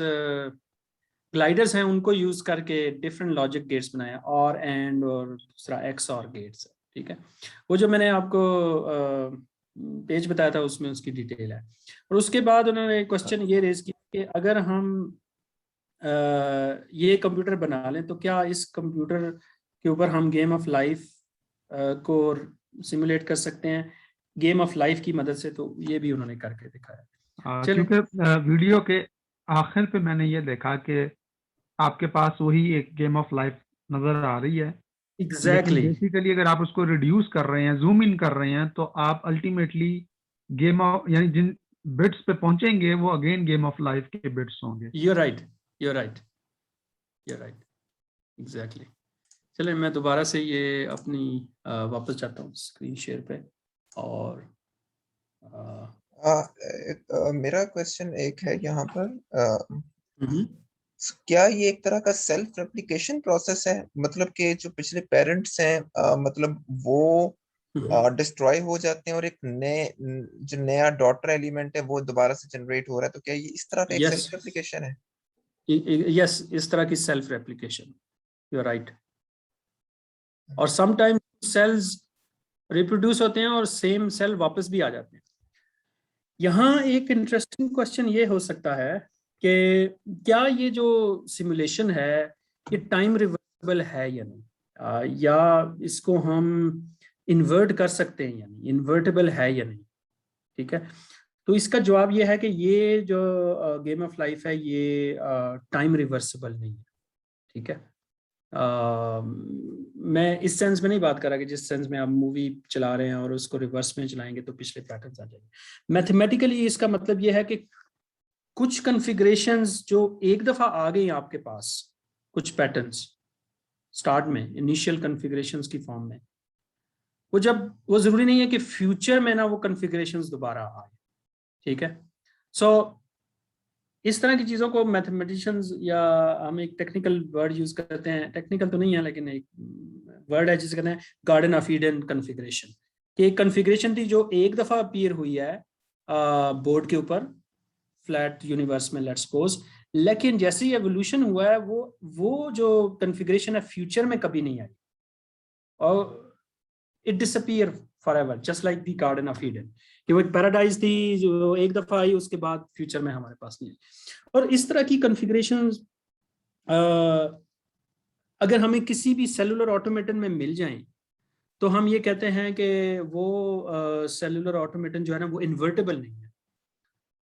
ग्लाइडर्स हैं उनको यूज करके डिफरेंट लॉजिक गेट्स बनाए हैं, और एंड और दूसरा एक्स और गेट्स है। ठीक है, वो जो मैंने आपको पेज बताया था उसमें उसकी डिटेल है। और उसके बाद उन्होंने क्वेश्चन ये रेज किया कि अगर हम ये कंप्यूटर बना लें तो क्या इस कंप्यूटर के ऊपर हम गेम ऑफ लाइफ को सिमुलेट कर सकते हैं गेम ऑफ लाइफ की मदद से। तो ये भी उन्होंने करके दिखाया। क्योंकि वीडियो के आखिर पे मैंने ये देखा कि आपके पास वही एक गेम ऑफ लाइफ नजर आ रही है। एग्जैक्टली, बेसिकली अगर आप उसको रिड्यूस कर रहे हैं, जूम इन कर रहे हैं, तो आप अल्टीमेटली गेम ऑफ, यानी जिन बिट्स पे पहुंचेंगे वो अगेन गेम ऑफ लाइफ के बिट्स होंगे। you're right, exactly. चलिए मैं दोबारा से ये अपनी वापस जाता हूँ स्क्रीन शेयर पे। और मेरा क्वेश्चन एक है यहाँ पर, क्या ये एक तरह का सेल्फ रेप्लिकेशन प्रोसेस है? मतलब कि जो पिछले पेरेंट्स हैं, मतलब वो डिस्ट्रॉय हो जाते हैं और एक नए जो नया डॉटर एलिमेंट है वो दोबारा से जनरेट हो रहा है, तो क्या ये इस तरह का एक सेल्फ रेप्लिकेशन है? यस, इस तरह की self replication, you are right. और समटाइम सेल्स रिप्रोड्यूस होते हैं और सेम सेल वापस भी आ जाते हैं। यहाँ एक इंटरेस्टिंग क्वेश्चन ये हो सकता है कि क्या ये जो सिमुलेशन है ये टाइम रिवर्सिबल है या नहीं, या इसको हम इन्वर्ट कर सकते हैं या नहीं, इन्वर्टेबल है या नहीं। ठीक है, तो इसका जवाब ये है कि ये जो गेम ऑफ लाइफ है ये टाइम रिवर्सिबल नहीं है। ठीक है, मैं इस सेंस में नहीं बात कर रहा कि जिस सेंस में आप मूवी चला रहे हैं और उसको रिवर्स में चलाएंगे तो पिछले पैटर्न्स आ जाएंगे। मैथमेटिकली इसका मतलब ये है कि कुछ कॉन्फ़िगरेशंस जो एक दफा आ गई आपके पास, कुछ पैटर्न्स स्टार्ट में इनिशियल कॉन्फ़िगरेशंस की फॉर्म में, वो जरूरी नहीं है कि फ्यूचर में ना वो कॉन्फ़िगरेशंस दोबारा आए। ठीक है, सो इस तरह की चीज़ों को मैथमेटिशियंस, या हम एक टेक्निकल वर्ड यूज करते हैं, टेक्निकल तो नहीं है लेकिन एक वर्ड है जिसे कहते हैं गार्डन ऑफ ईडन कॉन्फ़िगरेशन, कि एक कॉन्फ़िगरेशन थी जो एक दफा अपीयर हुई है बोर्ड के ऊपर फ्लैट यूनिवर्स में, लेट्स सपोज, लेकिन जैसे ही एवोल्यूशन हुआ है वो जो कॉन्फ़िगरेशन है फ्यूचर में कभी नहीं आई और it disappear forever, just like the garden of Eden, कि वो एक पैराडाइज थी जो एक दफा आई, उसके बाद फ्यूचर में हमारे पास नहीं है। और इस तरह की कॉन्फ़िगरेशंस अगर हमें किसी भी सेलुलर ऑटोमेटन में मिल जाएं तो हम ये कहते हैं कि वो सेलुलर ऑटोमेटन जो है ना वो इन्वर्टेबल नहीं है,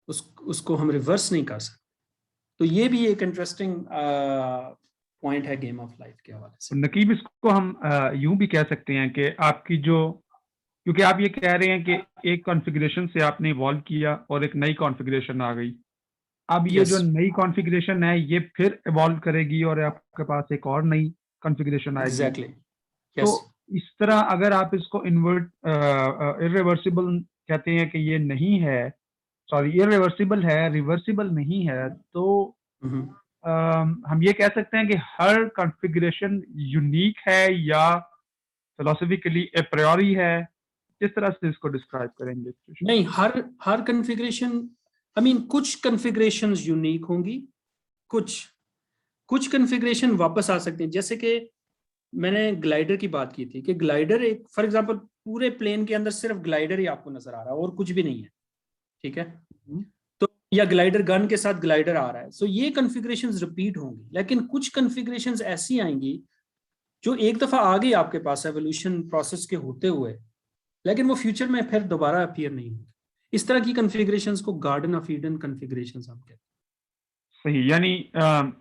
उसको हम रिवर्स नहीं कर सकते। तो ये भी एक इंटरेस्टिंग पॉइंट है गेम ऑफ लाइफ के हवाले से। नकीब, इसको हम यूं भी कह सकते हैं कि आपकी जो, क्योंकि आप ये कह रहे हैं कि एक कॉन्फ़िगरेशन से आपने इवॉल्व किया और एक नई कॉन्फ़िगरेशन आ गई, अब ये जो नई कॉन्फ़िगरेशन है ये फिर इवॉल्व करेगी और आपके पास एक और नई कॉन्फ़िगरेशन आएगी। एग्जैक्टली, तो इस तरह अगर आप इसको इर्रिवर्सिबल कहते हैं कि ये नहीं है, सॉरी इर्रिवर्सिबल है, रिवर्सिबल नहीं है, तो हम ये कह सकते हैं कि हर कॉन्फ़िगरेशन यूनिक है या फिलोसॉफिकली ए प्रायोरी है? किस तरह से इसको डिस्क्राइब करेंगे? नहीं, हर कॉन्फ़िगरेशन, आई मीन कुछ कॉन्फ़िगरेशंस यूनिक होंगी, कुछ कॉन्फ़िगरेशन वापस आ सकते हैं। जैसे कि मैंने ग्लाइडर की बात की थी कि ग्लाइडर एक, फॉर एग्जांपल, पूरे प्लेन के अंदर सिर्फ ग्लाइडर ही आपको नजर आ रहा है और कुछ भी नहीं है। ठीक है, तो या ग्लाइडर गन के साथ ग्लाइडर आ रहा है, सो ये कॉन्फ़िगरेशंस रिपीट होंगी। लेकिन कुछ कॉन्फ़िगरेशंस ऐसी आएंगी जो एक दफा आ गई आपके पास एवोल्यूशन प्रोसेस के होते हुए, लेकिन वो फ्यूचर में फिर दोबारा अपीयर नहीं होगी। इस तरह की कॉन्फ़िगरेशंस को गार्डन ऑफ ईडन कॉन्फ़िगरेशंस हम कहते हैं। सही, यानी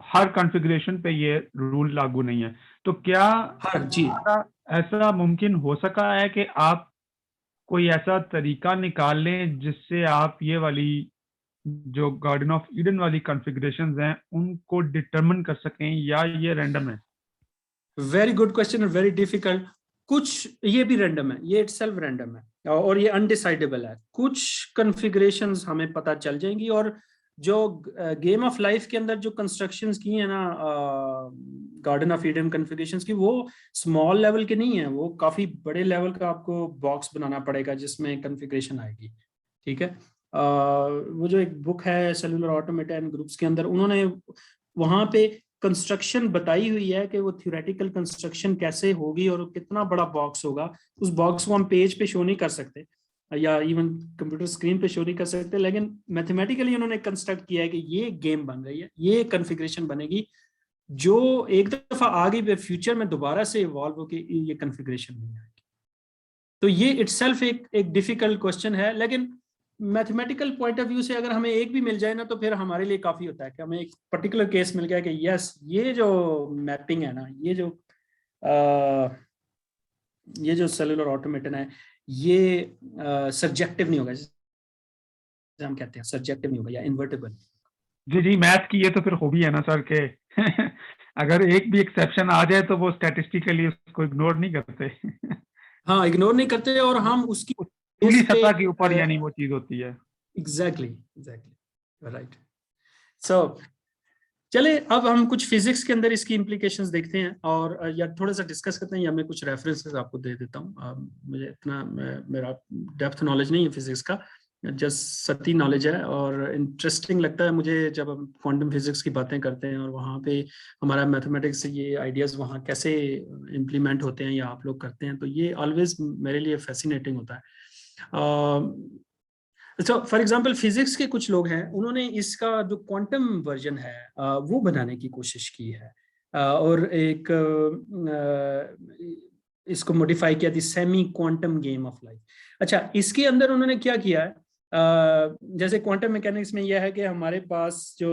हर कॉन्फ़िगरेशन पे ये रूल लागू नहीं है। तो क्या ऐसा मुमकिन हो सका है कि आप कोई ऐसा तरीका निकाल लें जिससे आप ये वाली जो गार्डन ऑफ ईडन वाली कॉन्फ़िगरेशंस हैं उनको डिटरमिन कर सकें, या ये रैंडम है? वेरी गुड क्वेश्चन और वेरी डिफिकल्ट। कुछ ये भी रैंडम है, ये इटसेल्फ रैंडम है और ये अनडिसाइडेबल है। कुछ कॉन्फ़िगरेशंस हमें पता चल जाएंगी और जो गेम ऑफ लाइफ के अंदर जो कंस्ट्रक्शंस की है ना गार्डन ऑफ ईडन कॉन्फ़िगरेशंस की, वो स्मॉल लेवल के नहीं है, वो काफी बड़े लेवल का आपको बॉक्स बनाना पड़ेगा जिसमें कॉन्फ़िगरेशन आएगी। ठीक है, वो जो एक बुक है सेलुलर ऑटोमेटा एंड ग्रुप्स के अंदर, उन्होंने वहां पे कंस्ट्रक्शन बताई हुई है कि वो थ्योरेटिकल कंस्ट्रक्शन कैसे होगी और कितना बड़ा बॉक्स होगा। उस बॉक्स को हम पेज पे शो नहीं कर सकते या इवन कंप्यूटर स्क्रीन पे शो नहीं कर सकते, लेकिन मैथमेटिकली उन्होंने कंस्ट्रक्ट किया है कि ये गेम बन रही है, ये कॉन्फ़िगरेशन बनेगी जो एक दफा आ गई, फ्यूचर में दोबारा से इवॉल्व होकर ये कॉन्फ़िगरेशन नहीं आएगी। तो ये इटसेल्फ एक डिफिकल्ट क्वेश्चन है, लेकिन मैथमेटिकल पॉइंट ऑफ व्यू से अगर हमें एक भी मिल जाए ना तो फिर हमारे लिए काफी होता है कि हमें एक पर्टिकुलर केस मिल गया कि यस, ये जो मैपिंग है ना, ये जो सेलुलर ऑटोमेटन है, ये सब्जेक्टिव नहीं होगा, जैसे हम कहते हैं सब्जेक्टिव नहीं होगा या इन्वर्टेबल। जी, मैथ की ये तो फिर हॉबी है ना सर के अगर एक भी एक्सेप्शन आ जाए तो वो स्टैटिस्टिकली उसको इग्नोर नहीं करते हाँ, इग्नोर नहीं करते और हम उसकी पूरी सतह के ऊपर यानी वो चीज होती है। Exactly right. सो चले अब हम कुछ फिजिक्स के अंदर इसकी इम्प्लीकेशंस देखते हैं और या थोड़ा सा डिस्कस करते हैं, या मैं कुछ रेफरेंसेस आपको दे देता हूँ। मुझे इतना मेरा डेप्थ नॉलेज नहीं है फिजिक्स का, जस्ट सती नॉलेज है और इंटरेस्टिंग लगता है मुझे जब हम क्वांटम फिजिक्स की बातें करते हैं और वहाँ पे हमारा मैथमेटिक्स से ये आइडियाज वहाँ कैसे इम्प्लीमेंट होते हैं या आप लोग करते हैं, तो ये ऑलवेज मेरे लिए फैसिनेटिंग होता है। तो फॉर एग्जांपल फिजिक्स के कुछ लोग हैं, उन्होंने इसका जो क्वांटम वर्जन है वो बनाने की कोशिश की है और एक इसको मॉडिफाई किया थी, semi quantum game of life. अच्छा, इसके अंदर उन्होंने क्या किया है, जैसे क्वांटम मैकेनिक्स में यह है कि हमारे पास जो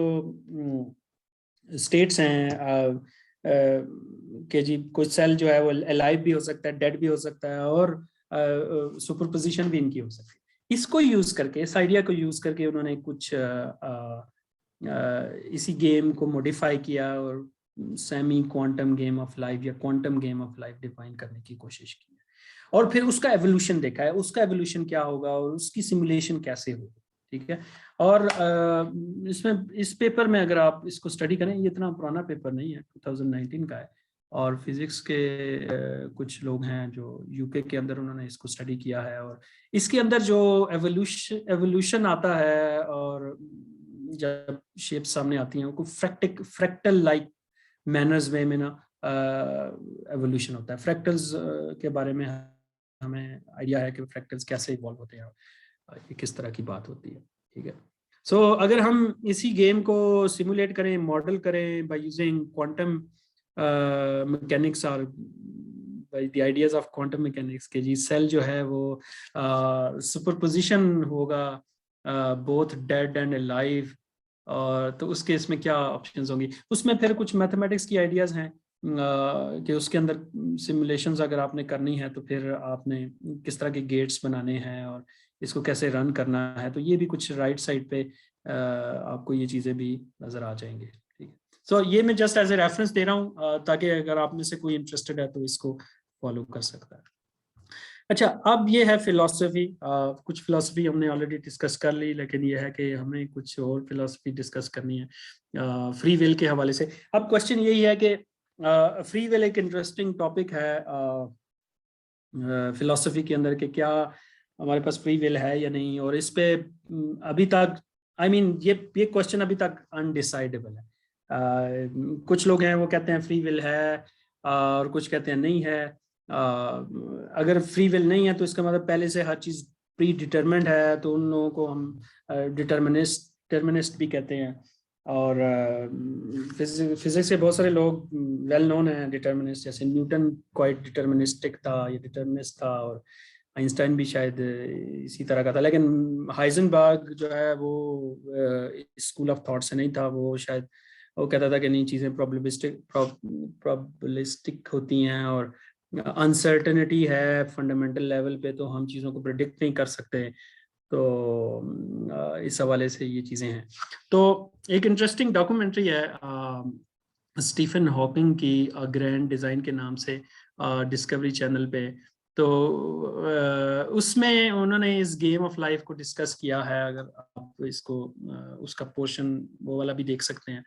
स्टेट्स हैं कि जी कोई सेल जो है वो अलाइव भी हो सकता है, डेड भी हो सकता है और सुपरपोजिशन भी इनकी हो सकती है। इसको यूज करके, इस आइडिया को यूज करके उन्होंने कुछ इसी गेम को मॉडिफाई किया और semi quantum game of life या quantum game of life define करने की कोशिश की है और फिर उसका एवोल्यूशन देखा है, उसका एवोल्यूशन क्या होगा और उसकी सिमुलेशन कैसे होगी। ठीक है, और इसमें इस पेपर में अगर आप इसको स्टडी करें, ये इतना पुराना पेपर नहीं है, 2019 का है और फिजिक्स के कुछ लोग हैं जो यूके के अंदर, उन्होंने इसको स्टडी किया है और इसके अंदर जो एवोल्यूशन आता है और जब शेप सामने आती हैं वो फ्रैक्टल लाइक मैनर्स वे में ना एवोल्यूशन होता है। फ्रैक्टल्स के बारे में हमें आइडिया है कि फ्रैक्टल्स कैसे इवॉल्व होते हैं, ये किस तरह की बात होती है। ठीक है, सो अगर हम इसी गेम को सिमुलेट करें, मॉडल करें बाय यूजिंग क्वांटम मैकेनिक्स और by the ideas of quantum mechanics के जी सेल जो है वो सुपरपोजिशन होगा बोथ डेड एंड अलाइव, और तो उस केस में क्या ऑप्शंस होंगी, उसमें फिर कुछ मैथमेटिक्स की आइडियाज हैं कि उसके अंदर सिमुलेशंस अगर आपने करनी है तो फिर आपने किस तरह के गेट्स बनाने हैं और इसको कैसे रन करना है, तो ये भी कुछ राइट साइड पे आपको ये चीज़ें भी नज़र आ जाएंगे। ठीक है, सो ये मैं जस्ट एज ए रेफरेंस दे रहा हूँ ताकि अगर आप में से कोई इंटरेस्टेड है तो इसको फॉलो कर सकता है। अच्छा, अब ये है फिलॉसफी। कुछ फिलॉसफी हमने ऑलरेडी डिस्कस कर ली, लेकिन ये है कि हमें कुछ और फिलॉसफी डिस्कस करनी है फ्री विल के हवाले से। अब क्वेश्चन यही है कि फ्री विल एक इंटरेस्टिंग टॉपिक है फिलॉसफी के अंदर कि क्या हमारे पास फ्री विल है या नहीं, और इस पे अभी तक ये क्वेश्चन अभी तक अनडिसाइडेबल है। कुछ लोग हैं वो कहते हैं फ्री विल है और कुछ कहते हैं नहीं है। अगर फ्री विल नहीं है तो इसका मतलब पहले से हर चीज प्री डिटरमिन्ड है, तो उन लोगों को हम डिटर्मिनिस्ट भी कहते हैं। और फिजिक्स के बहुत सारे लोग वेल नोन हैं डिटर्मिनिस्ट, जैसे न्यूटन क्वाइट डिटर्मिनिस्टिक था, ये डिटर्मिनिस्ट था, और आइंस्टाइन भी शायद इसी तरह का था। लेकिन हाइजेनबर्ग जो है वो स्कूल ऑफ थॉट से नहीं था, वो शायद वो कहता था कि नहीं, चीज़ें प्रोबेबिलिस्टिक होती हैं और अनसर्टेनिटी है फंडामेंटल लेवल पे, तो हम चीज़ों को प्रिडिक्ट नहीं कर सकते। तो इस हवाले से ये चीज़ें हैं। तो एक इंटरेस्टिंग डॉक्यूमेंट्री है स्टीफन हॉकिंग की, ग्रैंड डिज़ाइन के नाम से, डिस्कवरी चैनल पे। तो उसमें उन्होंने इस गेम ऑफ लाइफ को डिस्कस किया है। अगर आप इसको उसका पोर्शन वो वाला भी देख सकते हैं।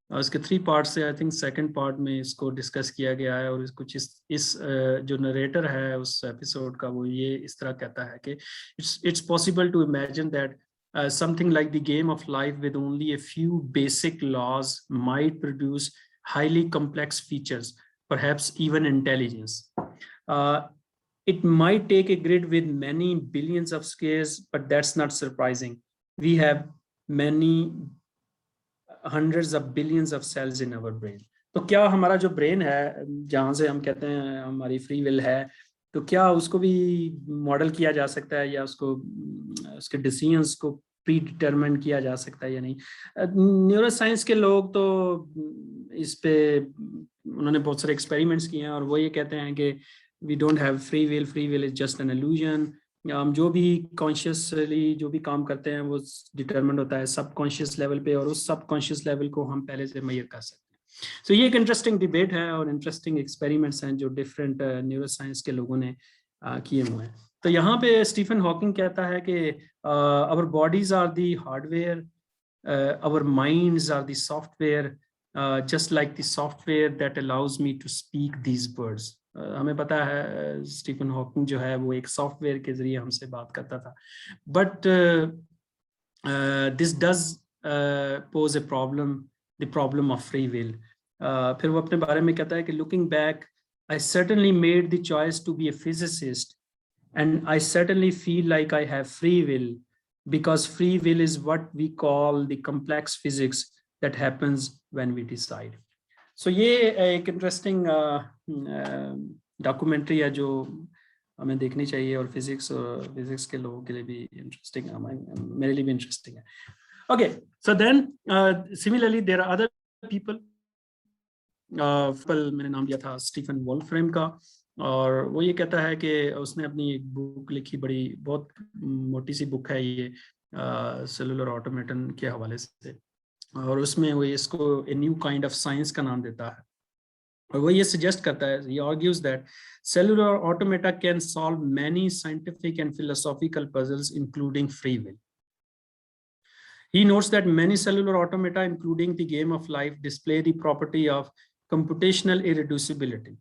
उसके 3 पार्ट्स से आई थिंक सेकंड पार्ट में इसको डिस्कस किया गया है। और कुछ इस जो नरेटर है उस एपिसोड का वो ये इस तरह कहता है कि it's possible to imagine that something like the game of life with only a few basic laws might produce highly complex features, perhaps even intelligence. It might take a grid with many billions of squares, but that's not surprising. We have many hundreds of billions of cells in our brain. तो क्या हमारा जो brain है जहाँ से हम कहते हैं हमारी फ्री विल है, तो क्या उसको भी मॉडल किया जा सकता है या उसको उसके डिसीजंस को प्री डिटरमाइन किया जा सकता है या नहीं? न्यूरो साइंस के लोग तो इस पे उन्होंने बहुत सारे एक्सपेरिमेंट्स किए हैं और वो ये कहते हैं कि we don't have free will is just an illusion. हम जो भी कॉन्शियसली जो भी काम करते हैं वो डिटरमाइंड होता है सबकॉन्शियस लेवल पे, और उस सबकॉन्शियस लेवल को हम पहले से मेजर कर सकते हैं। तो ये एक इंटरेस्टिंग डिबेट है और इंटरेस्टिंग एक्सपेरिमेंट्स हैं जो डिफरेंट न्यूरो साइंस के लोगों ने किए हुए हैं। तो यहाँ पे स्टीफन हॉकिंग कहता है कि our bodies are the hardware, our minds are the software, just like the software that allows me to speak these words. हमें पता है स्टीफन हॉकिंग जो है वो एक सॉफ्टवेयर के जरिए हमसे बात करता था, but this does pose a problem, the problem of free will. फिर वो अपने बारे में कहता है कि looking back I certainly made the choice to be a physicist and I certainly feel like I have free will, because free will is what we call the complex physics that happens when we decide. So ये एक interesting documentary है जो हमें देखनी चाहिए और physics के लोगों के लिए भी इंटरेस्टिंग है, मेरे लिए भी इंटरेस्टिंग है। Okay, so then similarly there are other people, मैंने नाम दिया था स्टीफन वोल्फ्रेम का, और वो ये कहता है कि उसने अपनी एक बुक लिखी, बहुत मोटी सी बुक है ये, सेलुलर ऑटोमेटन के हवाले से, और उसमें वो इसको a new kind of science का नाम देता है। और वो ये सजेस्ट करता है, he argues that cellular automata can solve many scientific and philosophical puzzles including free will. He notes that many cellular automata, including the game of life, display the property of computational irreducibility.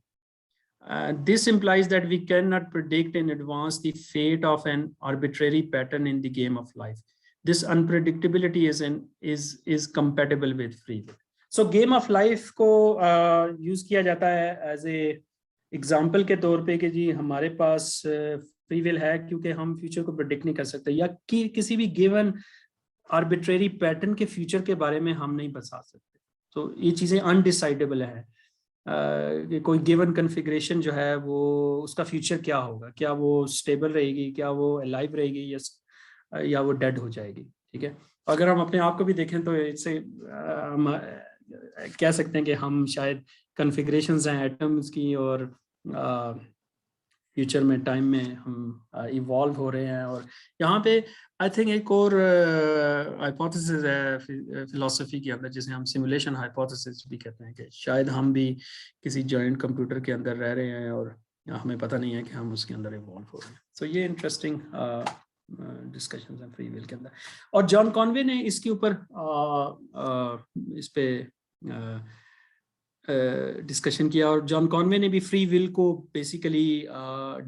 This implies that we cannot predict in advance the fate of an arbitrary pattern in the game of life. This unpredictability is compatible with free will. So game of life को use किया जाता है as a example के तौर पे कि जी हमारे पास free will है क्योंकि हम future को predict नहीं कर सकते, या कि किसी भी given arbitrary pattern के future के बारे में हम नहीं बता सकते। तो ये चीज़ें undecidable है। कोई गिवन कन्फिग्रेशन जो है वो उसका फ्यूचर क्या होगा, क्या वो स्टेबल रहेगी, क्या वो अलाइव रहेगी, या वो डेड हो जाएगी। ठीक है, अगर हम अपने आप को भी देखें तो इससे हम कह सकते हैं कि हम शायद कन्फिग्रेशंस हैं एटम्स की, और फ्यूचर में टाइम में हम इवॉल्व हो रहे हैं। और यहाँ पे आई थिंक एक और हाइपोथेसिस है फिलॉसफी के अंदर जिसे हम सिमुलेशन हाइपोथेसिस भी कहते हैं, कि शायद हम भी किसी जॉइंट कंप्यूटर के अंदर रह रहे हैं और हमें पता नहीं है कि हम उसके अंदर इवॉल्व हो रहे हैं। सो ये इंटरेस्टिंग डिस्कशंस हैं फ्री विल के अंदर। और जॉन कॉनवे ने इसके ऊपर इस पे डिस्कशन किया, और जॉन कॉनवे ने भी फ्री विल को बेसिकली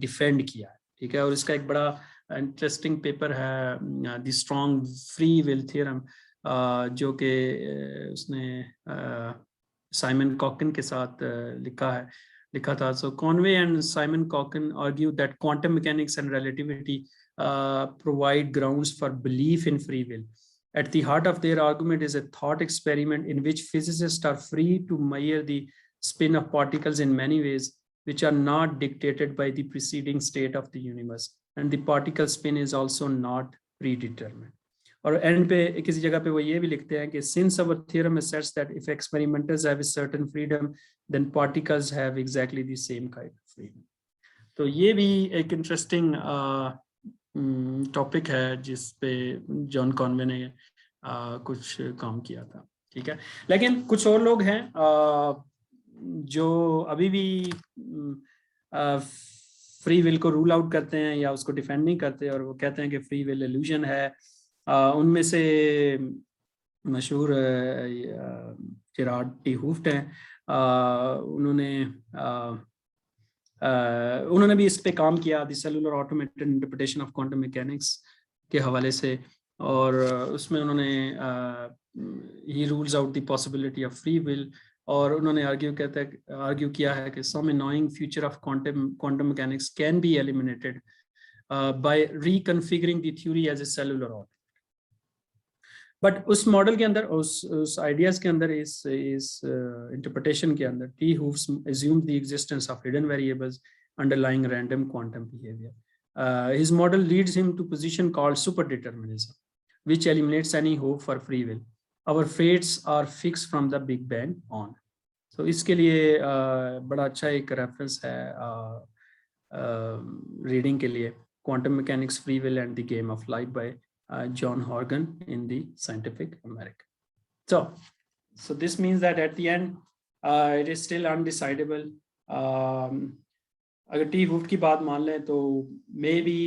डिफेंड किया है। ठीक है, और इसका एक बड़ा इंटरेस्टिंग पेपर है the strong free will theorem, जो कि उसने साइमन कॉकिन के साथ लिखा था। So Conway and Simon Kochen argue that quantum mechanics and relativity provide grounds for belief in free will. At the heart of their argument is a thought experiment in which physicists are free to measure the spin of particles in many ways which are not dictated by the preceding state of the universe, and the particle spin is also not predetermined. और and पे किसी जगह पे वो ये भी लिखते हैं कि since our theorem asserts that if experimenters have a certain freedom, then particles have exactly the same kind of freedom. तो ये भी एक इंटरेस्टिंग टॉपिक है जिस पे जॉन कॉनवे ने कुछ काम किया था। ठीक है, लेकिन कुछ और लोग हैं जो अभी भी फ्री विल को रूल आउट करते हैं या उसको डिफेंड नहीं करते, और वो कहते हैं कि फ्री विल इल्यूजन है। उनमें से मशहूर जेरार्ड टी हूफ्ट हैं, उन्होंने भी इस पे काम किया, the cellular automated interpretation of quantum mechanics के हवाले से, और उसमें उन्होंने ही rules out the possibility of free will, और उन्होंने आर्ग्यू किया है कि some annoying feature of quantum mechanics can be eliminated by reconfiguring the theory as a cellular automaton. But उस मॉडल के अंदर, उस आइडियाज के अंदर, इस इंटरप्रिटेशन के अंदर, T hoofs assumed the existence of hidden variables underlying random quantum behavior. His model leads him to position called superdeterminism, which eliminates any hope for free will. Our fates are fixed from the Big Bang on. So इसके लिए बड़ा अच्छा एक reference है reading के लिए, Quantum Mechanics, Free Will and the Game of Life by John Horgan in the Scientific American. So this means that at the end it is still undecidable. अगर T हूफ्ट की बात मान लें तो may be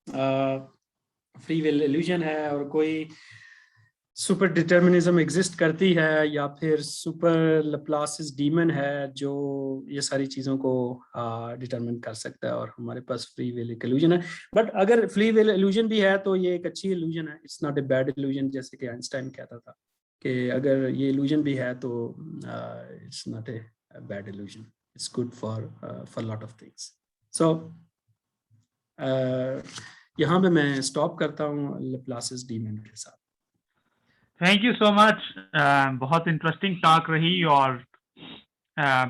free will illusion है, और कोई super determinism exist करती है, या फिर सुपर लैप्लासिस डीमन है जो ये सारी चीज़ों को डिटरमिन कर सकता है, और हमारे पास फ्री विल एक इल्यूजन है। बट अगर फ्री विल इल्यूजन भी है तो ये एक अच्छी इल्यूजन है, it's not a bad illusion, जैसे कि आइंस्टाइन कहता था कि अगर ये इल्यूजन भी है तो it's not a bad illusion, it's good for lot of things. So यहाँ पे मैं स्टॉप करता हूँ लैप्लासिस डीमन के साथ। Thank you so much. बहुत इंटरेस्टिंग टॉक रही, और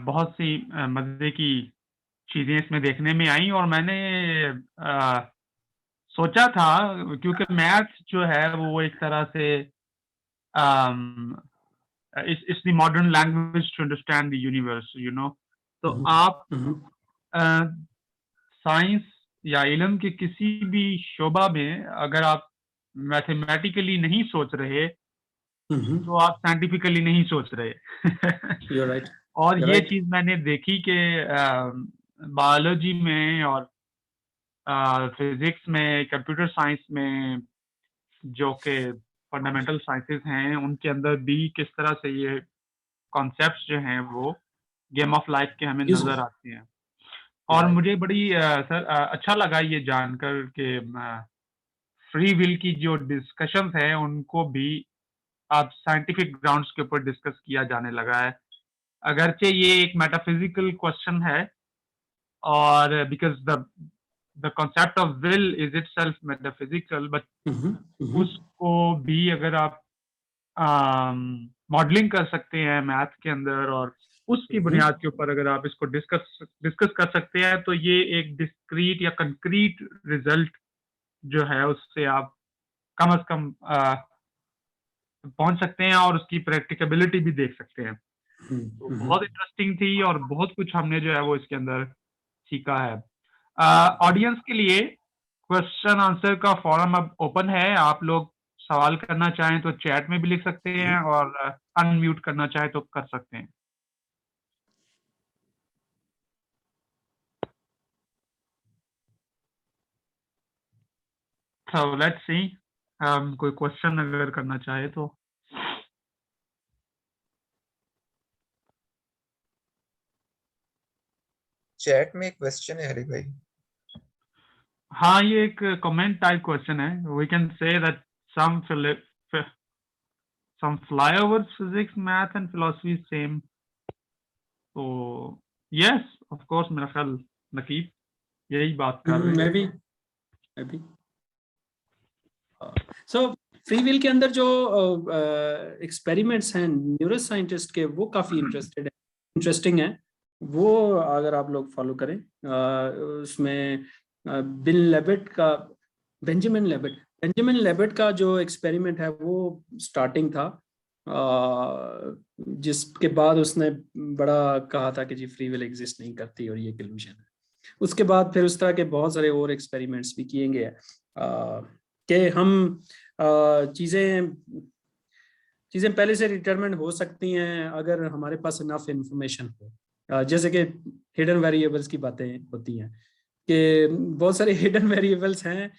बहुत सी मजे की चीजें इसमें देखने में आई, और मैंने सोचा था, क्योंकि मैथ्स जो है वो एक तरह से it's the modern language to understand the universe, you know. तो आप साइंस या इल्म के किसी भी शोबा में अगर आप मैथमेटिकली नहीं सोच रहे तो आप साइंटिफिकली नहीं सोच रहे। You're right. और You're ये right. चीज मैंने देखी कि बायोलॉजी में और फिजिक्स में, कंप्यूटर साइंस में, जो कि फंडामेंटल साइंसेस हैं, उनके अंदर भी किस तरह से ये कॉन्सेप्ट्स जो हैं वो गेम ऑफ लाइफ के हमें Yes, नजर आते हैं। और right. मुझे बड़ी सर अच्छा लगा ये जानकर कि फ्री विल की जो डिस्कशंस हैं उनको भी अब साइंटिफिक ग्राउंड्स के ऊपर डिस्कस किया जाने लगा है। अगरचे ये एक मेटाफिजिकल क्वेश्चन है, और because the concept of will is itself metaphysical, but उसको भी अगर आप मॉडलिंग कर सकते हैं मैथ के अंदर, और उसकी बुनियाद के ऊपर अगर आप इसको डिस्कस कर सकते हैं, तो ये एक डिस्क्रीट या कंक्रीट रिजल्ट जो है उससे आप कम से कम पहुंच सकते हैं, और उसकी प्रैक्टिकेबिलिटी भी देख सकते हैं। तो बहुत इंटरेस्टिंग थी, और बहुत कुछ हमने जो है वो इसके अंदर सीखा है। ऑडियंस के लिए क्वेश्चन आंसर का फॉरम अब ओपन है। आप लोग सवाल करना चाहें तो चैट में भी लिख सकते हैं, और अनम्यूट करना चाहे तो कर सकते हैं। So let's see, कोई क्वेश्चन अगर करना चाहे तो। चैट में एक क्वेश्चन है हरी भाई। हाँ, ये एक कमेंट टाइप क्वेश्चन है। We can say that some flyovers, physics, math and philosophy is same. So yes, of course, मेरा ख्याल नकीब यही बात कर रहे हैं। Maybe. So फ्री विल के अंदर जो एक्सपेरिमेंट्स हैं न्यूरो साइंटिस्ट के, वो काफी इंटरेस्टिंग है। वो अगर आप लोग फॉलो करें, उसमें बेंजामिन लेबेट का जो एक्सपेरिमेंट है वो स्टार्टिंग था, जिसके बाद उसने बड़ा कहा था कि जी फ्री विल एग्जिस्ट नहीं करती और ये एक इल्यूजन है। उसके बाद फिर उस तरह के बहुत सारे और एक्सपेरिमेंट्स भी किए गए कि हम चीज़ें पहले से डिटरमिन हो सकती हैं अगर हमारे पास इनफ इंफॉर्मेशन हो। जैसे कि हिडन वेरिएबल्स की बातें होती हैं कि बहुत सारे हिडन वेरिएबल्स हैं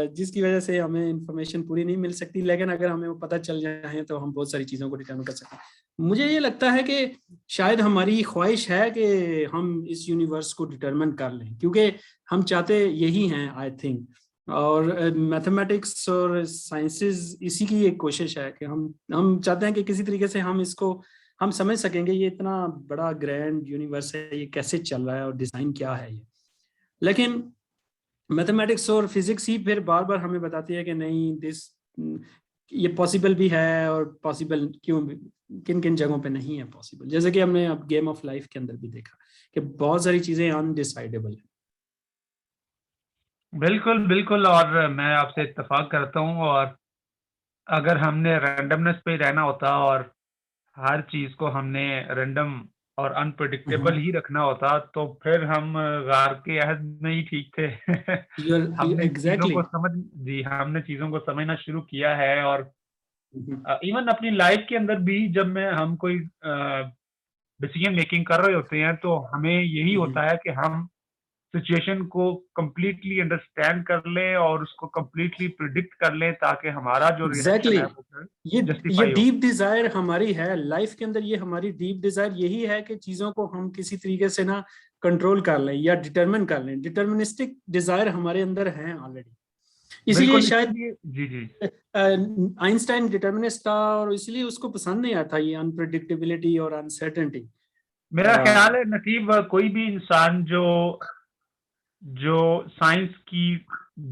जिसकी वजह से हमें इंफॉर्मेशन पूरी नहीं मिल सकती, लेकिन अगर हमें वो पता चल जाए तो हम बहुत सारी चीज़ों को डिटरमिन कर सकते हैं। मुझे ये लगता है कि शायद हमारी ख्वाहिश है कि हम इस यूनिवर्स को डिटरमिन कर लें, क्योंकि हम चाहते यही हैं आई थिंक। और मैथमेटिक्स और साइंसेस इसी की एक कोशिश है कि हम चाहते हैं कि किसी तरीके से हम इसको हम समझ सकेंगे ये इतना बड़ा ग्रैंड यूनिवर्स है, ये कैसे चल रहा है और डिज़ाइन क्या है ये। लेकिन मैथमेटिक्स और फिजिक्स ही फिर बार बार हमें बताती है कि नहीं ये पॉसिबल भी है, और पॉसिबल क्यों, किन किन जगहों पे नहीं है पॉसिबल। जैसे कि हमने अब गेम ऑफ लाइफ के अंदर भी देखा कि बहुत सारी चीजें अनडिसाइडेबल है। बिल्कुल बिल्कुल, और मैं आपसे इत्तेफाक करता हूँ। और अगर हमने रैंडमनेस पे रहना होता और हर चीज को हमने रैंडम और अनप्रेडिक्टेबल ही रखना होता, तो फिर हम गार के अहद में ही ठीक थे। हमने चीजों एग्जैक्टली। को हमने चीजों को समझना शुरू किया है। और इवन अपनी लाइफ के अंदर भी जब हम कोई डिसीजन मेकिंग कर रहे होते हैं, तो हमें यही होता है कि हम सिचुएशन को कंप्लीटली अंडरस्टैंड कर लें और उसको कंप्लीटली प्रिडिक्ट कर लें, ताकि हमारा जो रिएक्शन एग्जैक्टली है वो फिर ये जस्टिफाई हो। डीप डिजायर हमारी है लाइफ के अंदर, ये हमारी डीप डिजायर यही है कि चीजों को हम किसी तरीके से ना कंट्रोल कर लें या डिटरमिन कर लें। डिटर्मिनिस्टिक डिजायर हमारे अंदर है ऑलरेडी, इसीलिए बिल्कुल, शायद इसीलिए जी जी आइंस्टाइन डिटर्मिनिस्ट था और इसलिए उसको पसंद नहीं आता ये अनप्रेडिक्टेबिलिटी और अनसर्टेनिटी। मेरा ख्याल है नकीब, कोई भी इंसान जो जो साइंस की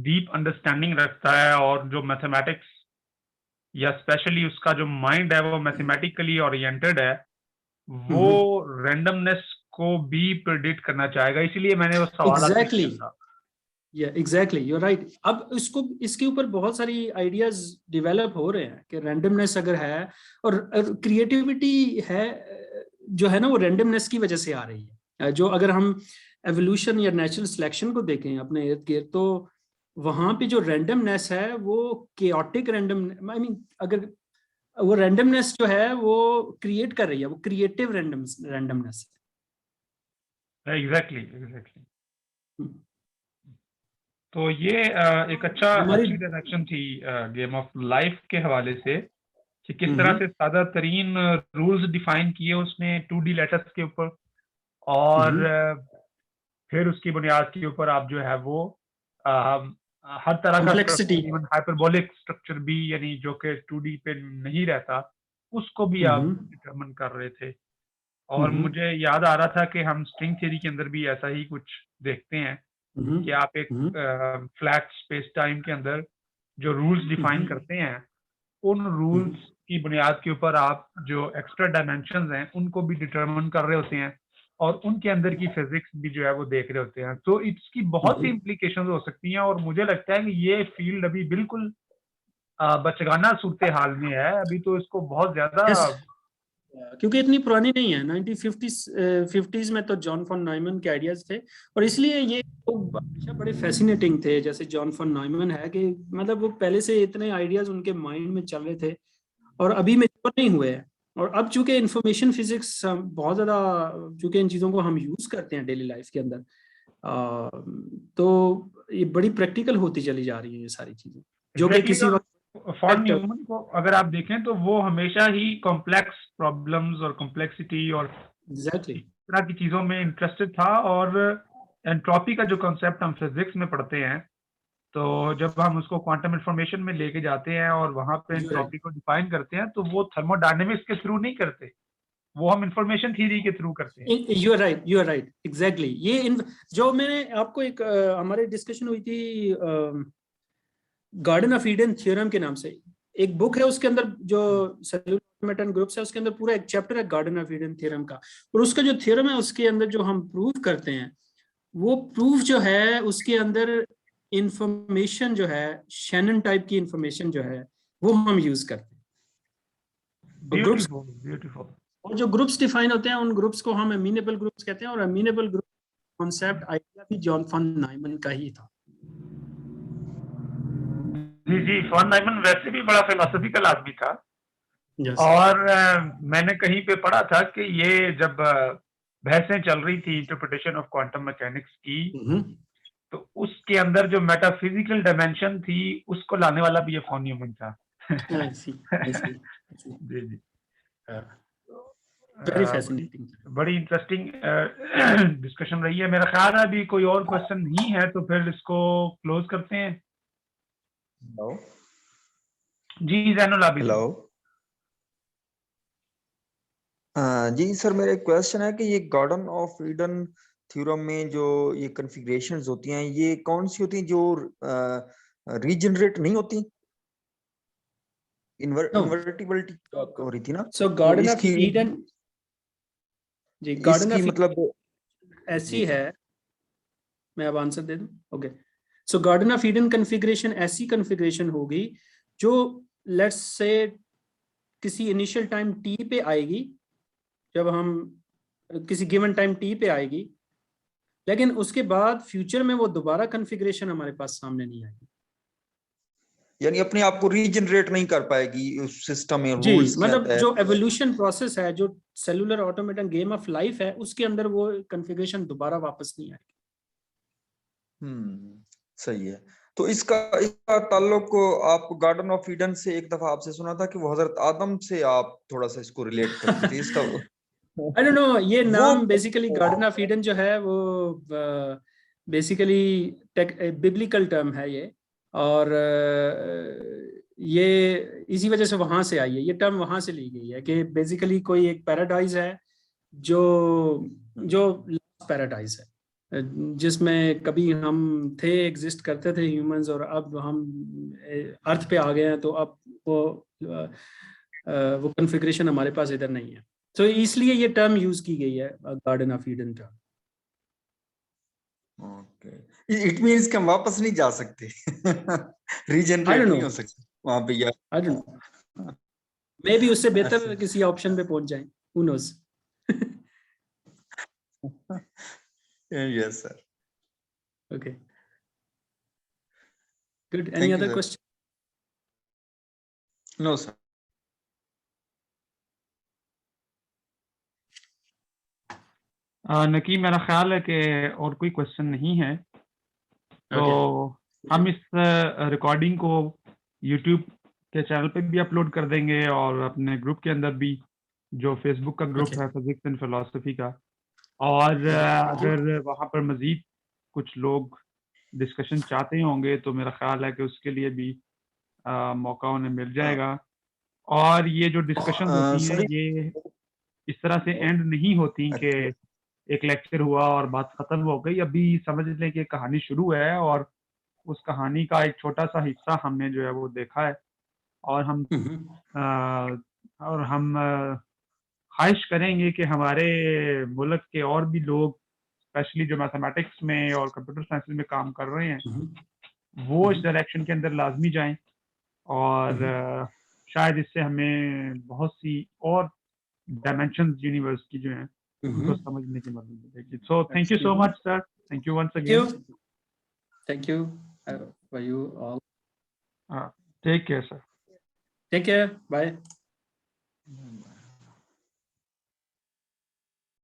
डीप अंडरस्टैंडिंग रखता है और जो मैथमेटिक्स या स्पेशली उसका जो माइंड है वो मैथमेटिकली ओरिएंटेड है, वो रैंडमनेस को भी प्रिडिक्ट करना चाहेगा। इसीलिए मैंने वो सवाल आपसे एग्जैक्टली किया था। Exactly you right. अब इसके ऊपर बहुत सारी आइडियाज डेवलप हो रहे हैं कि रैंडमनेस अगर है और क्रिएटिविटी है जो है ना, वो रैंडमनेस की वजह से आ रही है। जो अगर हम एवोल्यूशन या नेचुरल सिलेक्शन को देखें अपने इर्द गिर्द, तो वहां पे जो रैंडमनेस है वो केओटिक रैंडम, आई मीन अगर वो रैंडमनेस जो है वो क्रिएट कर रही है, वो क्रिएटिव रैंडमनेस है। Exactly exactly. तो ये एक अच्छी डायरेक्शन थी गेम ऑफ लाइफ के हवाले से, कि किस तरह से सादा तरीन रूल्स डिफाइन किए उसने 2D लेटर्स के ऊपर, और फिर उसकी बुनियाद के ऊपर आप जो है वो हर तरह का स्ट्रक्चर, इवन हाइपरबोलिक स्ट्रक्चर भी, यानी जो कि 2D पे नहीं रहता, उसको भी आप डिटरमिन कर रहे थे। और मुझे याद आ रहा था कि हम स्ट्रिंग थ्योरी के अंदर भी ऐसा ही कुछ देखते हैं कि आप एक फ्लैट स्पेस टाइम के अंदर जो रूल्स डिफाइन करते हैं, उन रूल्स की बुनियाद के ऊपर आप जो एक्स्ट्रा डायमेंशंस हैं उनको भी डिटरमिन कर रहे होते हैं, और उनके अंदर की फिजिक्स भी जो है वो देख रहे होते हैं। तो इसकी बहुत सी इम्प्लीकेशंस हो सकती हैं, और मुझे लगता है कि ये फील्ड अभी बिल्कुल बचगाना सूरत हाल में है। अभी तो इसको बहुत ज्यादा क्योंकि इतनी पुरानी नहीं है। 1950s में तो जॉन फॉन न्यूमैन के आइडियाज थे, और इसलिए ये तो हमेशा बड़े फैसिनेटिंग थे। जैसे जॉन फॉन न्यूमैन है कि मतलब वो पहले से इतने आइडियाज उनके माइंड में चल रहे थे और अभी मैच्योर नहीं हुए हैं। और अब चूंकि इंफॉर्मेशन फिजिक्स बहुत ज्यादा, चूंकि इन चीजों को हम यूज करते हैं डेली लाइफ के अंदर, तो ये बड़ी प्रैक्टिकल होती चली जा रही है ये सारी चीजें, जो कि किसी वक्त फॉन न्यूमैन को अगर आप देखें तो वो हमेशा ही कॉम्प्लेक्स प्रॉब्लम्स और कॉम्प्लेक्सिटी और एग्जैक्टली इस तरह की चीजों में इंटरेस्टेड था। और एंट्रोपी का जो कॉन्सेप्ट हम फिजिक्स में पढ़ते हैं, तो जब हम उसको क्वांटम इंफॉर्मेशन में लेके जाते हैं और वहां पे एंट्रोपी को डिफाइन करते हैं, तो वो थर्मोडायनेमिक्स के थ्रू नहीं करते, वो हम इंफॉर्मेशन थ्योरी के थ्रू करते हैं। You are right exactly. ये जो मैंने आपको एक हमारे डिस्कशन हुई थी गार्डन ऑफ ईडन थ्योरम के नाम से एक बुक है, उसके अंदर जो सेल्यूलर ग्रुप्स है उसके अंदर पूरा एक चैप्टर है गार्डन ऑफ ईडन थ्योरम का। और उसका जो थ्योरम है उसके अंदर जो हम प्रूव करते हैं, वो प्रूफ जो है उसके अंदर इंफॉर्मेशन जो है शैनन टाइप की इंफॉर्मेशन जो है वो हम यूज करते हैं। Groups beautiful. और जो ग्रुप्स डिफाइन होते हैं उन ग्रुप्स को हम अमीनेबल ग्रुप्स कहते हैं, और अमीनेबल ग्रुप कॉन्सेप्ट आइडिया भी जॉन फॉन न्यूमैन का ही था। जी जी, फॉन न्यूमैन वैसे भी बड़ा फिलोसॉफिकल आदमी था। yes. और मैंने कहीं पे पढ़ा था कि ये जब बहसें चल रही थी इंटरप्रिटेशन ऑफ क्वांटम मैकेनिक्स की, हम्म, तो उसके अंदर जो मेटाफिजिकल डायमेंशन थी उसको लाने वाला भी ये फॉन न्यूमन था। I see, I see, I see. जी जी। Very बड़ी fascinating. बड़ी इंटरेस्टिंग डिस्कशन रही है। मेरा ख्याल है अभी कोई और क्वेश्चन नहीं है तो फिर इसको क्लोज करते हैं। हेलो जी जैनुल आबिद। हेलो जी सर, मेरा एक क्वेश्चन है कि ये गार्डन ऑफ ईडन थ्योरम में जो ये कॉन्फ़िगरेशंस होती हैं, ये कौन सी होती हैं जो रीजनरेट नहीं होती? No. इन्वर्टिबिलिटी हो रही थी ना, So तो Garden of इसकी Eden, जी Garden इसकी of मतलब ऐसी जी है, मैं अब आंसर दे दूं। Okay, so garden of Eden configuration ऐसी कॉन्फ़िगरेशन होगी जो लेट्स से किसी इनिशियल टाइम टी पे आएगी, जब हम किसी गिवन टाइम टी पे आएगी, लेकिन उसके बाद फ्यूचर में वो दोबारा कॉन्फ़िगरेशन हमारे पास सामने नहीं आएगी। यानी अपने आप को रीजनरेट नहीं कर पाएगी उस सिस्टम में, जी, रूल्स के मतलब तहत। जो एवोल्यूशन प्रोसेस है, जो cellular automaton game of life है, उसके अंदर वो कॉन्फ़िगरेशन दोबारा वापस नहीं आएगी। सही है। तो इसका ताल्लुक आप गार्डन ऑफ ईडन से, एक दफा आपसे सुना था कि वो हजरत आदम से आप थोड़ा सा इसको रिलेट करते थे, इसका आई डोंट नो, ये वो नाम बेसिकली गार्डन ऑफ ईडन जो है वो बेसिकली बिब्लिकल टर्म है ये, और ये इसी वजह से वहां से आई है, ये टर्म वहां से ली गई है कि बेसिकली कोई एक पैराडाइज है जो जो पैराडाइज है, जिसमें कभी हम थे, एग्जिस्ट करते थे ह्यूमंस, और अब हम अर्थ पे आ गए हैं, तो अब वो कॉन्फ़िगरेशन हमारे पास इधर नहीं है, तो इसलिए ये टर्म यूज की गई है, garden of Eden term. Okay, it means कि हम वापस नहीं जा सकते, आई रीजनरेट डोंट नहीं नो, हो सकते वहां पे यार। I don't know, maybe उससे बेहतर अच्छा। किसी ऑप्शन पे पहुंच जाए, who knows. Yes sir, okay, good, any thank you other sir. Question? No sir. नकीम, मेरा ख्याल है कि और कोई क्वेश्चन नहीं है, तो ओके, हम इस रिकॉर्डिंग को यूट्यूब के चैनल पे भी अपलोड कर देंगे और अपने ग्रुप के अंदर भी, जो फेसबुक का ग्रुप ओके, है फिजिक्स एंड फिलोसफी का, और अगर वहाँ पर मजीद कुछ लोग डिस्कशन चाहते होंगे तो मेरा ख्याल है कि उसके लिए भी मौका उन्हें मिल जाएगा। और ये जो डिस्कशन होती हैं सॉरी। ये इस तरह से एंड नहीं होती कि एक लेक्चर हुआ और बात खत्म हो गई। अभी समझ लें कि कहानी शुरू है और उस कहानी का एक छोटा सा हिस्सा हमने जो है वो देखा है, और हम ख्वाहिश करेंगे कि हमारे मुल्क के और भी लोग, स्पेशली जो मैथमेटिक्स में और कंप्यूटर साइंस में काम कर रहे हैं, वो इस डायरेक्शन के अंदर लाजमी जाएं, और शायद इससे हमें बहुत सी और डायमेंशंस यूनिवर्स की जो हैं उनको समझने की मदद मिलेगी। So thank you so much sir, thank you once again. Thank you for you all, take care sir. Take care, bye.